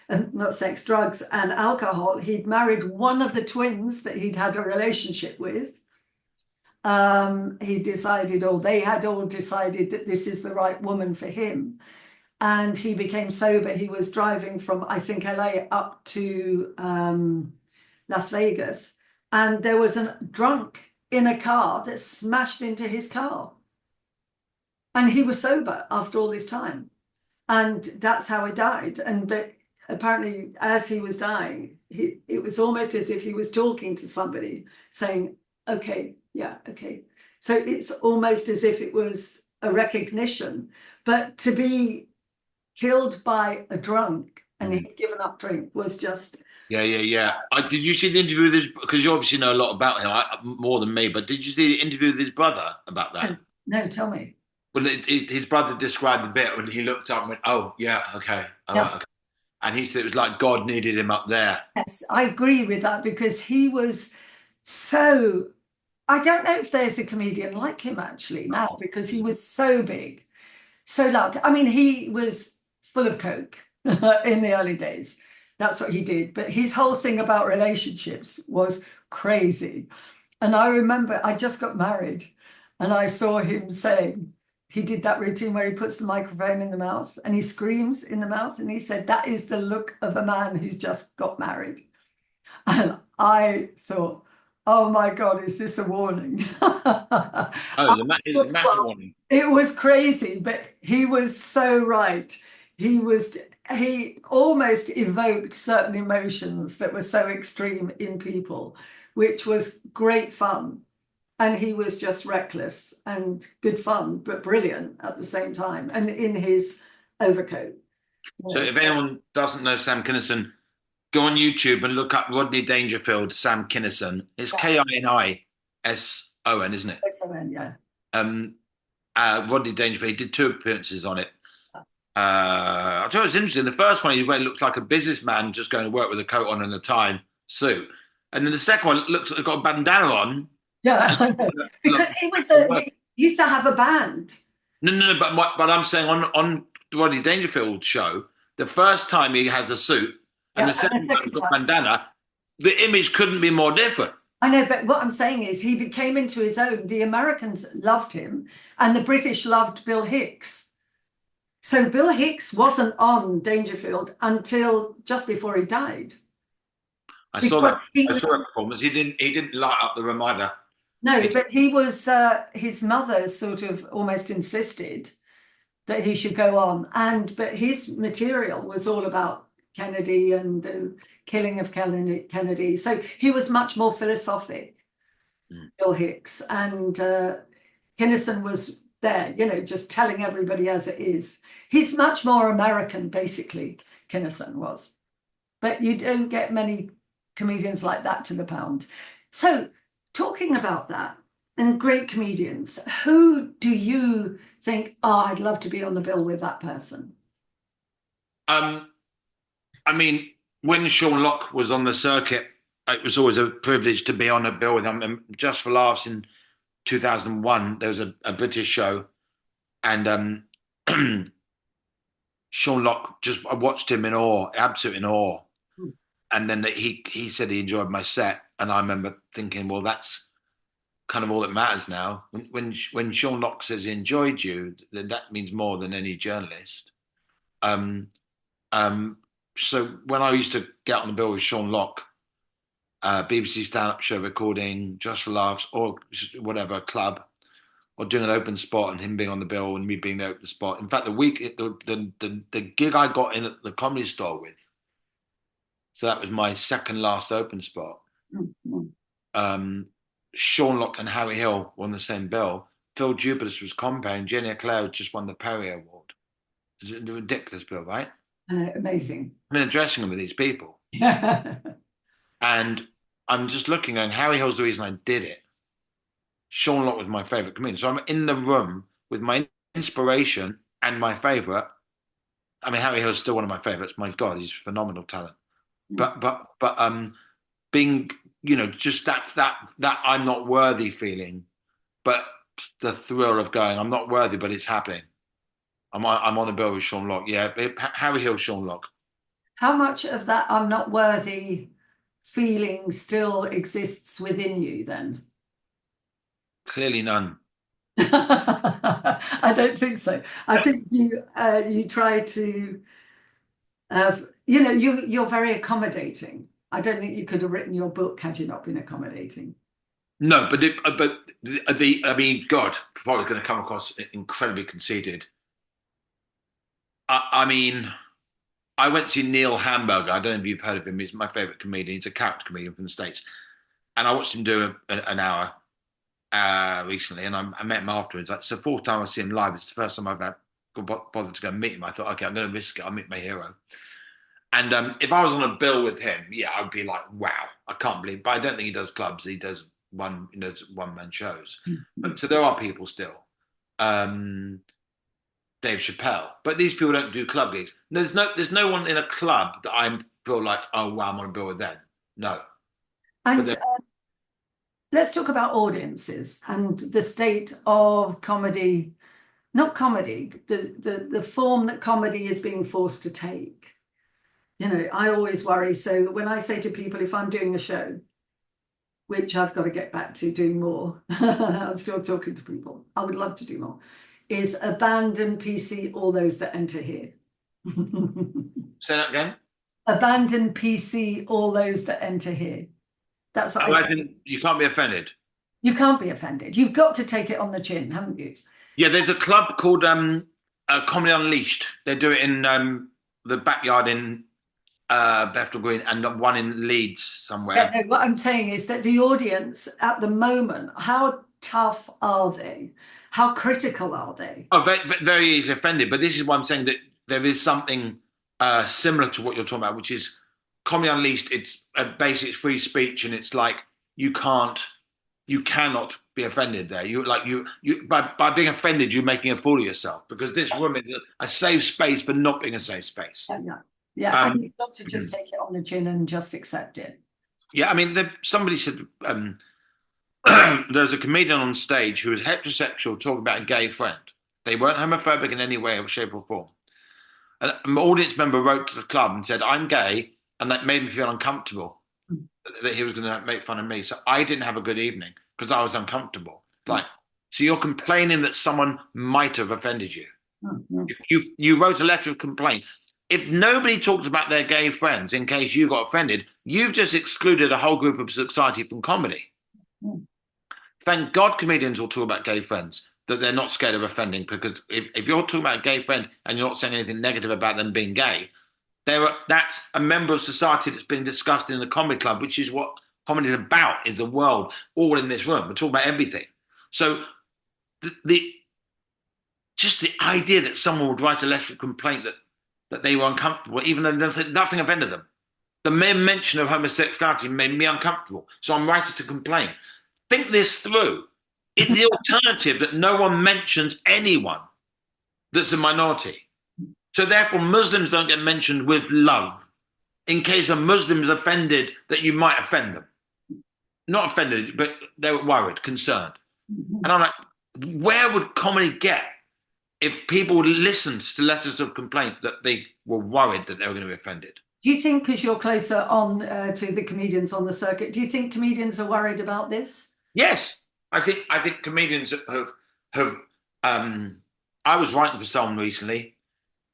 B: Not sex, drugs and alcohol. He'd married one of the twins that he'd had a relationship with. He decided, or they had all decided, that this is the right woman for him. And he became sober. He was driving from, I think, LA up to Las Vegas. And there was a drunk in a car that smashed into his car. And he was sober after all this time. And that's how he died. But apparently, as he was dying, it was almost as if he was talking to somebody saying, okay, yeah, okay. So it's almost as if it was a recognition. But to be killed by a drunk and he'd given up drink was just.
A: Yeah. Did you see the interview with his? Because you obviously know a lot about him, more than me. But did you see the interview with his brother about that?
B: No, tell me.
A: Well, his brother described the bit when he looked up and went, "Oh, yeah, okay, all
B: Yeah.
A: right, okay." And he said it was like God needed him up there.
B: Yes, I agree with that because he was so. I don't know if there's a comedian like him actually now because he was so big, so loved. I mean, he was full of coke in the early days. That's what he did. But his whole thing about relationships was crazy. And I remember I just got married and I saw him saying, he did that routine where he puts the microphone in the mouth and he screams in the mouth. And he said, that is the look of a man who's just got married. And I thought, oh my God, is this a warning?
A: Oh, it's a massive warning.
B: It was crazy, but he was so right. He almost evoked certain emotions that were so extreme in people, which was great fun. And he was just reckless and good fun, but brilliant at the same time. And in his overcoat.
A: So if anyone doesn't know Sam Kinison, go on YouTube and look up Rodney Dangerfield, Sam Kinison. It's Kinison, isn't it?
B: Excellent, yeah.
A: Rodney Dangerfield, he did 2 appearances on it. I thought it was interesting. The first one, he looks like a businessman just going to work with a coat on and a tie and suit. And then the second one looks like got a bandana on.
B: Yeah, I know. Because He used to have a band.
A: No, no, no. But I'm saying on the Rodney Dangerfield show, the first time he has a suit, and the
B: Yeah, and
A: second
B: the
A: time
B: second
A: he's got
B: time.
A: bandana, the image couldn't be more different.
B: I know, but what I'm saying is he became into his own. The Americans loved him, and the British loved Bill Hicks. So Bill Hicks wasn't on Dangerfield until just before he died,
A: I saw that.
B: because he
A: I saw
B: was
A: that performance. He didn't light up the room either.
B: no,
A: It,
B: but he was his mother sort of almost insisted that he should go on, and but his material was all about Kennedy and the killing of Kennedy. So he was much more philosophic,
A: mm.
B: Bill Hicks, and Kinnison was there, just telling everybody as it is. He's much more American, basically, Kinnison was. But you don't get many comedians like that to the pound. So, talking about that and great comedians, who do you think, oh, I'd love to be on the bill with that person?
A: um, I mean, when Sean Locke was on the circuit, it was always a privilege to be on a bill with him. And Just for Laughs in 2001, there was a British show, and Sean Locke, just I watched him in awe, absolute in awe. And then he said he enjoyed my set, and I remember thinking, well, that's kind of all that matters now. When Sean Locke says he enjoyed you, then that means more than any journalist. Um, um, so when I used to get on the bill with Sean Locke, BBC stand-up show recording, Just for Laughs, or whatever club, or doing an open spot, and him being on the bill and me being the open spot. In fact, the gig I got in at the Comedy Store with, so that was my second last open spot.
B: Mhm.
A: Um, Sean Locke and Harry Hill were on the same bill. Phil Jupitus was comping. Jenny Cloud just won the Perry Award. It's a ridiculous bill, right?
B: Amazing.
A: I'm in a dressing room with these people.
B: Yeah.
A: And I'm just looking and Harry Hill's the reason I did it. Sean Locke was my favorite comedian. So I'm in the room with my inspiration and my favorite. I mean, Harry Hill's still one of my favorites. My God, he's phenomenal talent. But being, just that I'm not worthy feeling, but the thrill of going, I'm not worthy, but it's happening. I'm on a bill with Sean Locke. Yeah, Harry Hill, Sean Locke.
B: How much of that I'm not worthy feeling still exists within you then?
A: Clearly none.
B: I don't think so. I think you try to you're very accommodating. I don't think you could have written your book had you not been accommodating.
A: No, I mean, God, probably going to come across incredibly conceited. I mean, I went to see Neil Hamburger. I don't know if you've heard of him. He's my favorite comedian. He's a character comedian from the States. And I watched him do an hour recently, and I met him afterwards. It's the fourth time I see him live. It's the first time I've bothered to go and meet him. I thought, okay, I'm going to risk it. I'll meet my hero. And if I was on a bill with him, yeah, I'd be like, wow, I can't believe. But I don't think he does clubs. He does one man shows. But so there are people still. Um, Dave Chappelle, but these people don't do club gigs. There's no one in a club that I feel like, oh wow, I'm on a bill with them. No, but
B: And let's talk about audiences and the state of comedy, not comedy, the form that comedy is being forced to take. I always worry. So when I say to people, if I'm doing a show, which I've got to get back to doing more, I'm still talking to people. I would love to do more, is abandon PC all those that enter here.
A: say that again.
B: Abandon PC all those that enter here. That's what I say.
A: You can't be offended.
B: You can't be offended. You've got to take it on the chin, haven't you?
A: Yeah, there's a club called Comedy Unleashed. They do it in the backyard in Bethnal Green and one in Leeds somewhere.
B: Yeah, no, what I'm saying is that the audience at the moment, how tough are they? How critical are they?
A: Oh, very, very easily offended. But this is why I'm saying that there is something similar to what you're talking about, which is Comedy Unleashed. It's basic free speech, and it's like you cannot be offended there. You by being offended, you're making a fool of yourself because this room is a safe space for not being a safe space.
B: Yeah, and you've got to just take it on the chin and just accept it.
A: Yeah, I mean, somebody said there's a comedian on stage who was heterosexual talking about a gay friend. They weren't homophobic in any way, or shape, or form. And an audience member wrote to the club and said, "I'm gay," and that made me feel uncomfortable that he was going to make fun of me. So I didn't have a good evening because I was uncomfortable. Like, so you're complaining that someone might have offended you. You wrote a letter of complaint. If nobody talked about their gay friends in case you got offended, you've just excluded a whole group of society from comedy. Thank God comedians will talk about gay friends, that they're not scared of offending, because if you're talking about a gay friend and you're not saying anything negative about them being gay, that's a member of society that's been discussed in the comedy club, which is what comedy is about, is the world, all in this room. We're talking about everything. So just the idea that someone would write a letter of complaint that they were uncomfortable, even though nothing offended them. The mere mention of homosexuality made me uncomfortable. So I'm writing to complain. Think this through. In the alternative that no one mentions anyone that's a minority. So therefore, Muslims don't get mentioned with love in case a Muslim is offended that you might offend them. Not offended, but they were worried, concerned. And I'm like, where would comedy get if people listened to letters of complaint that they were worried that they were going to be offended?
B: Do you think, because you're closer on to the comedians on the circuit, do you think comedians are worried about this?
A: Yes, I think comedians have. I was writing for someone recently,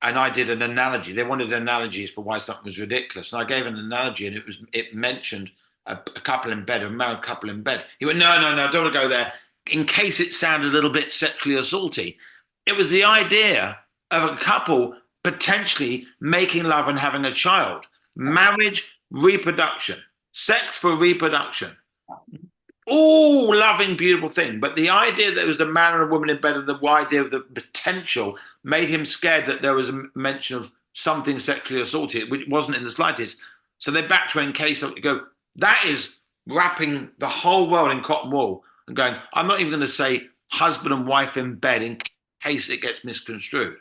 A: and I did an analogy. They wanted analogies for why something was ridiculous, and I gave an analogy, and it mentioned a couple in bed, a married couple in bed. He went, no, don't want to go there, in case it sounded a little bit sexually assaulty. It was the idea of a couple potentially making love and having a child. Marriage, reproduction, sex for reproduction. All loving, beautiful thing. But the idea that it was the man and a woman in bed, and the idea of the potential made him scared that there was a mention of something sexually assaulted, which wasn't in the slightest. So they backed to in case of, go, that is wrapping the whole world in cotton wool and going, I'm not even going to say husband and wife in bed in case it gets misconstrued.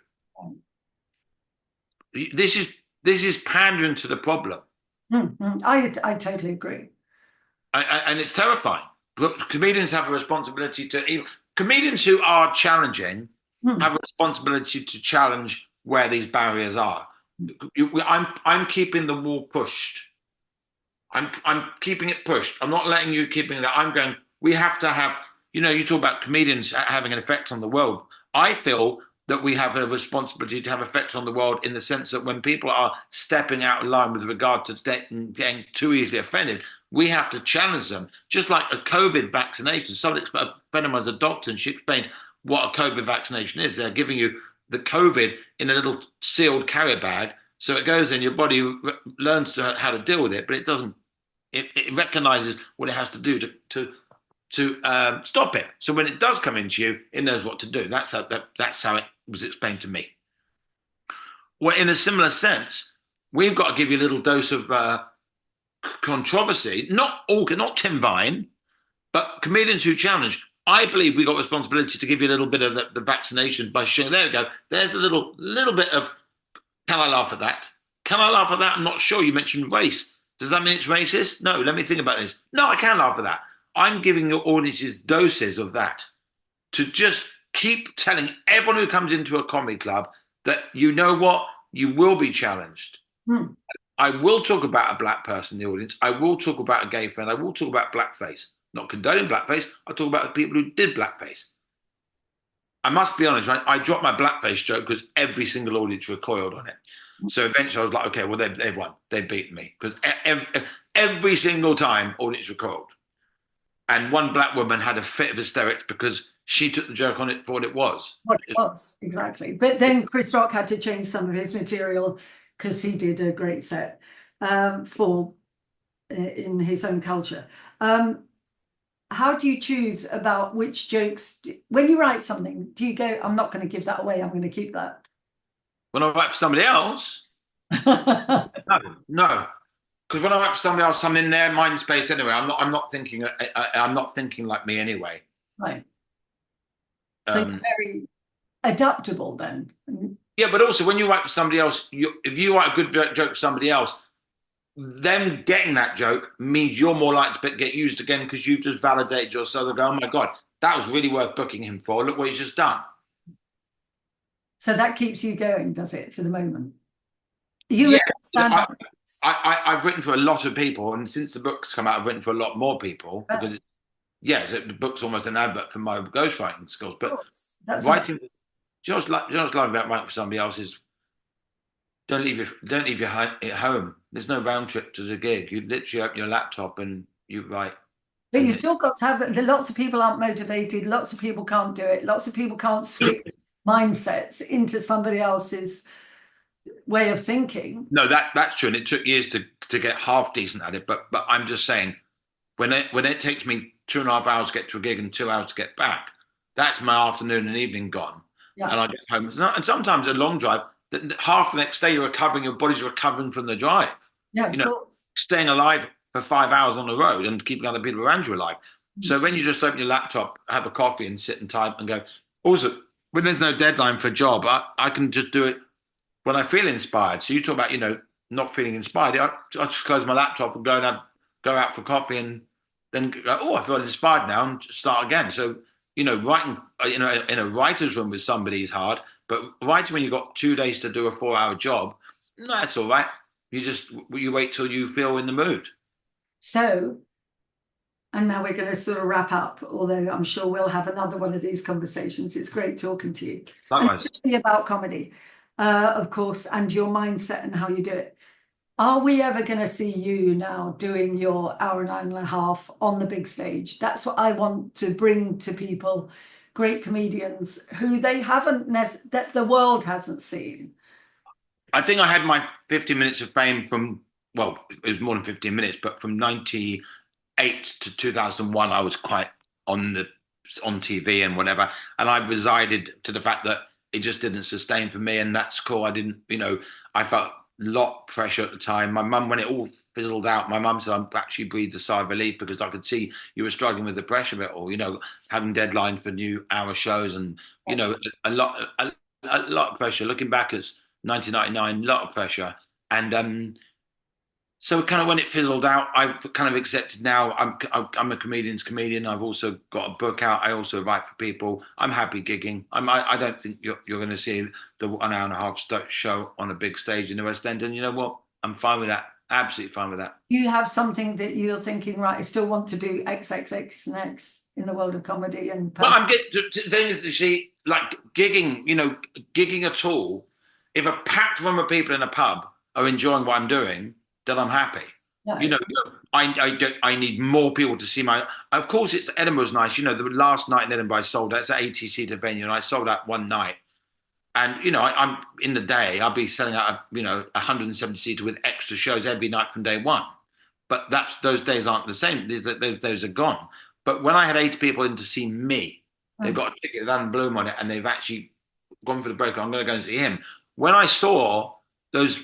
A: This is pandering to the problem.
B: I totally agree.
A: And it's terrifying. Comedians have a responsibility comedians who are challenging have a responsibility to challenge where these barriers are. I'm keeping the wall pushed. I'm keeping it pushed. I'm not letting you keeping that. I'm going, we have to have, you talk about comedians having an effect on the world. I feel that we have a responsibility to have effect on the world in the sense that when people are stepping out of line with regard to getting too easily offended, we have to challenge them. Just like a COVID vaccination. A friend of mine's a doctor, and she explained what a COVID vaccination is. They're giving you the COVID in a little sealed carrier bag, so it goes in, your body learns how to deal with it, but it doesn't. It recognizes what it has to do to stop it. So when it does come into you, it knows what to do. That's how it was explained to me. Well, in a similar sense, we've got to give you a little dose of controversy. Not Tim Vine, but comedians who challenge. I believe we got responsibility to give you a little bit of the vaccination by showing. There we go. There's a little bit of. Can I laugh at that? Can I laugh at that? I'm not sure. You mentioned race. Does that mean it's racist? No. Let me think about this. No, I can laugh at that. I'm giving your audiences doses of that to just keep telling everyone who comes into a comedy club that you know what, you will be challenged. I will talk about a black person in the audience. I will talk about a gay friend. I will talk about blackface. Not condoning blackface. I talk about the people who did blackface. I must be honest, right? I dropped my blackface joke because every single audience recoiled on it. So eventually I was like, okay, well, they've won. They've beaten me. Because every single time, audience recoiled. And one black woman had a fit of hysterics because she took the joke on it for what it was.
B: What it was, exactly. But then Chris Rock had to change some of his material because he did a great set in his own culture. How do you choose about which jokes, when you write something, do you go, I'm not going to give that away, I'm going to keep that?
A: When I write for somebody else, no. Because when I write for somebody else, I'm in their mind space anyway. I'm not thinking like me anyway.
B: Right. So you're very adaptable then.
A: Yeah, but also when you write for somebody else, if you write a good joke for somebody else, them getting that joke means you're more likely to get used again because you've just validated yourself and go, oh my God, that was really worth booking him for. Look what he's just done.
B: So that keeps you going, does it, for the moment? You
A: Yeah.
B: and stand up.
A: I've written for a lot of people, and since the book's come out, I've written for a lot more people
B: Of
A: because, yeah, so the book's almost an advert for my ghostwriting skills. But
B: course. That's amazing.
A: writing, you know what's like about writing for somebody else is don't leave your at home. There's no round trip to the gig. You literally open your laptop and you write.
B: But you
A: And
B: still got to have lots of people aren't motivated, lots of people can't do it, lots of people can't switch mindsets into somebody else's way of thinking.
A: no, that's true, and it took years to get half decent at it. But I'm just saying, when it takes me 2.5 hours to get to a gig and 2 hours to get back, that's my afternoon and evening gone,
B: Yeah,
A: and I get home. And sometimes a long drive, half the next day you're recovering, your body's recovering from the drive.
B: yeah,
A: You
B: of
A: know,
B: course.
A: staying alive for 5 hours on the road and keeping other people around you alive. So when you just open your laptop, have a coffee, and sit and type and go. Also, when there's no deadline for a job, I can just do it when I feel inspired. So you talk about, not feeling inspired. I just close my laptop and go out for coffee and then go, oh, I feel inspired now and start again. So, writing in a writer's room with somebody is hard, but writing when you've got 2 days to do a 4 hour job, no, that's all right. You wait till you feel in the mood.
B: So, and now we're going to sort of wrap up, although I'm sure we'll have another one of these conversations. It's great talking to you. And
A: Likewise.
B: especially about comedy, of course, and your mindset and how you do it. Are we ever going to see you now doing your hour and a half on the big stage? That's what I want to bring to people, great comedians who they haven't, that the world hasn't seen.
A: I think I had my 15 minutes of fame from, well, it was more than 15 minutes, but from 98 to 2001, I was quite on the on TV and whatever. And I've resided to the fact that it just didn't sustain for me. And that's cool. I didn't, I felt a lot of pressure at the time. My mum, when it all fizzled out, my mum said I actually breathed a sigh of relief because I could see you were struggling with the pressure of it all, having deadlines for new hour shows and, a lot of pressure. Looking back at 1999, a lot of pressure. And so kind of when it fizzled out, I've kind of accepted now. I'm a comedian's comedian. I've also got a book out. I also write for people. I'm happy gigging. I don't think you're going to see the 1 hour and a half show on a big stage in the West End. And you know what? I'm fine with that. Absolutely fine with that.
B: You have something that you're thinking, right, I still want to do XXX next in the world of comedy and
A: Well,
B: person.
A: the thing is, you see, like gigging at all. If a packed room of people in a pub are enjoying what I'm doing, then I'm happy. You know,
B: Yes.
A: I need more people to see my. Of course, it's Edinburgh's nice. The last night in Edinburgh, I sold out. It's an 80-seater venue, and I sold out one night. And I'm in the day, I'll be selling out, 170-seater with extra shows every night from day one. But those days aren't the same. Those are gone. But when I had 80 people in to see me, they've got a ticket with Alan Bloom on it, and they've actually gone for the break. I'm going to go and see him. When I saw those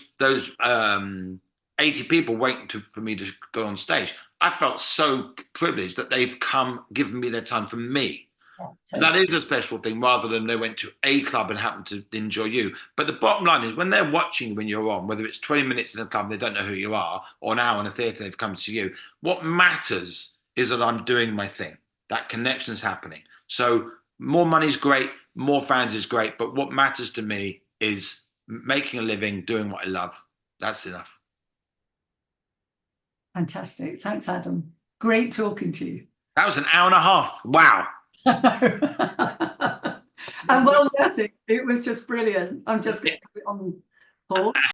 A: 80 people waiting for me to go on stage, I felt so privileged that they've come, given me their time for me. That is a special thing, rather than they went to a club and happened to enjoy you. But the bottom line is, when they're watching when you're on, whether it's 20 minutes in a club, they don't know who you are, or an hour in a theatre, they've come to see you. What matters is that I'm doing my thing. That connection is happening. So more money's great, more fans is great, but what matters to me is making a living, doing what I love. That's enough.
B: Fantastic. Thanks, Adam. Great talking to you.
A: That was an hour and a half. Wow.
B: And well worth it. It was just brilliant. I'm just going to put it on pause.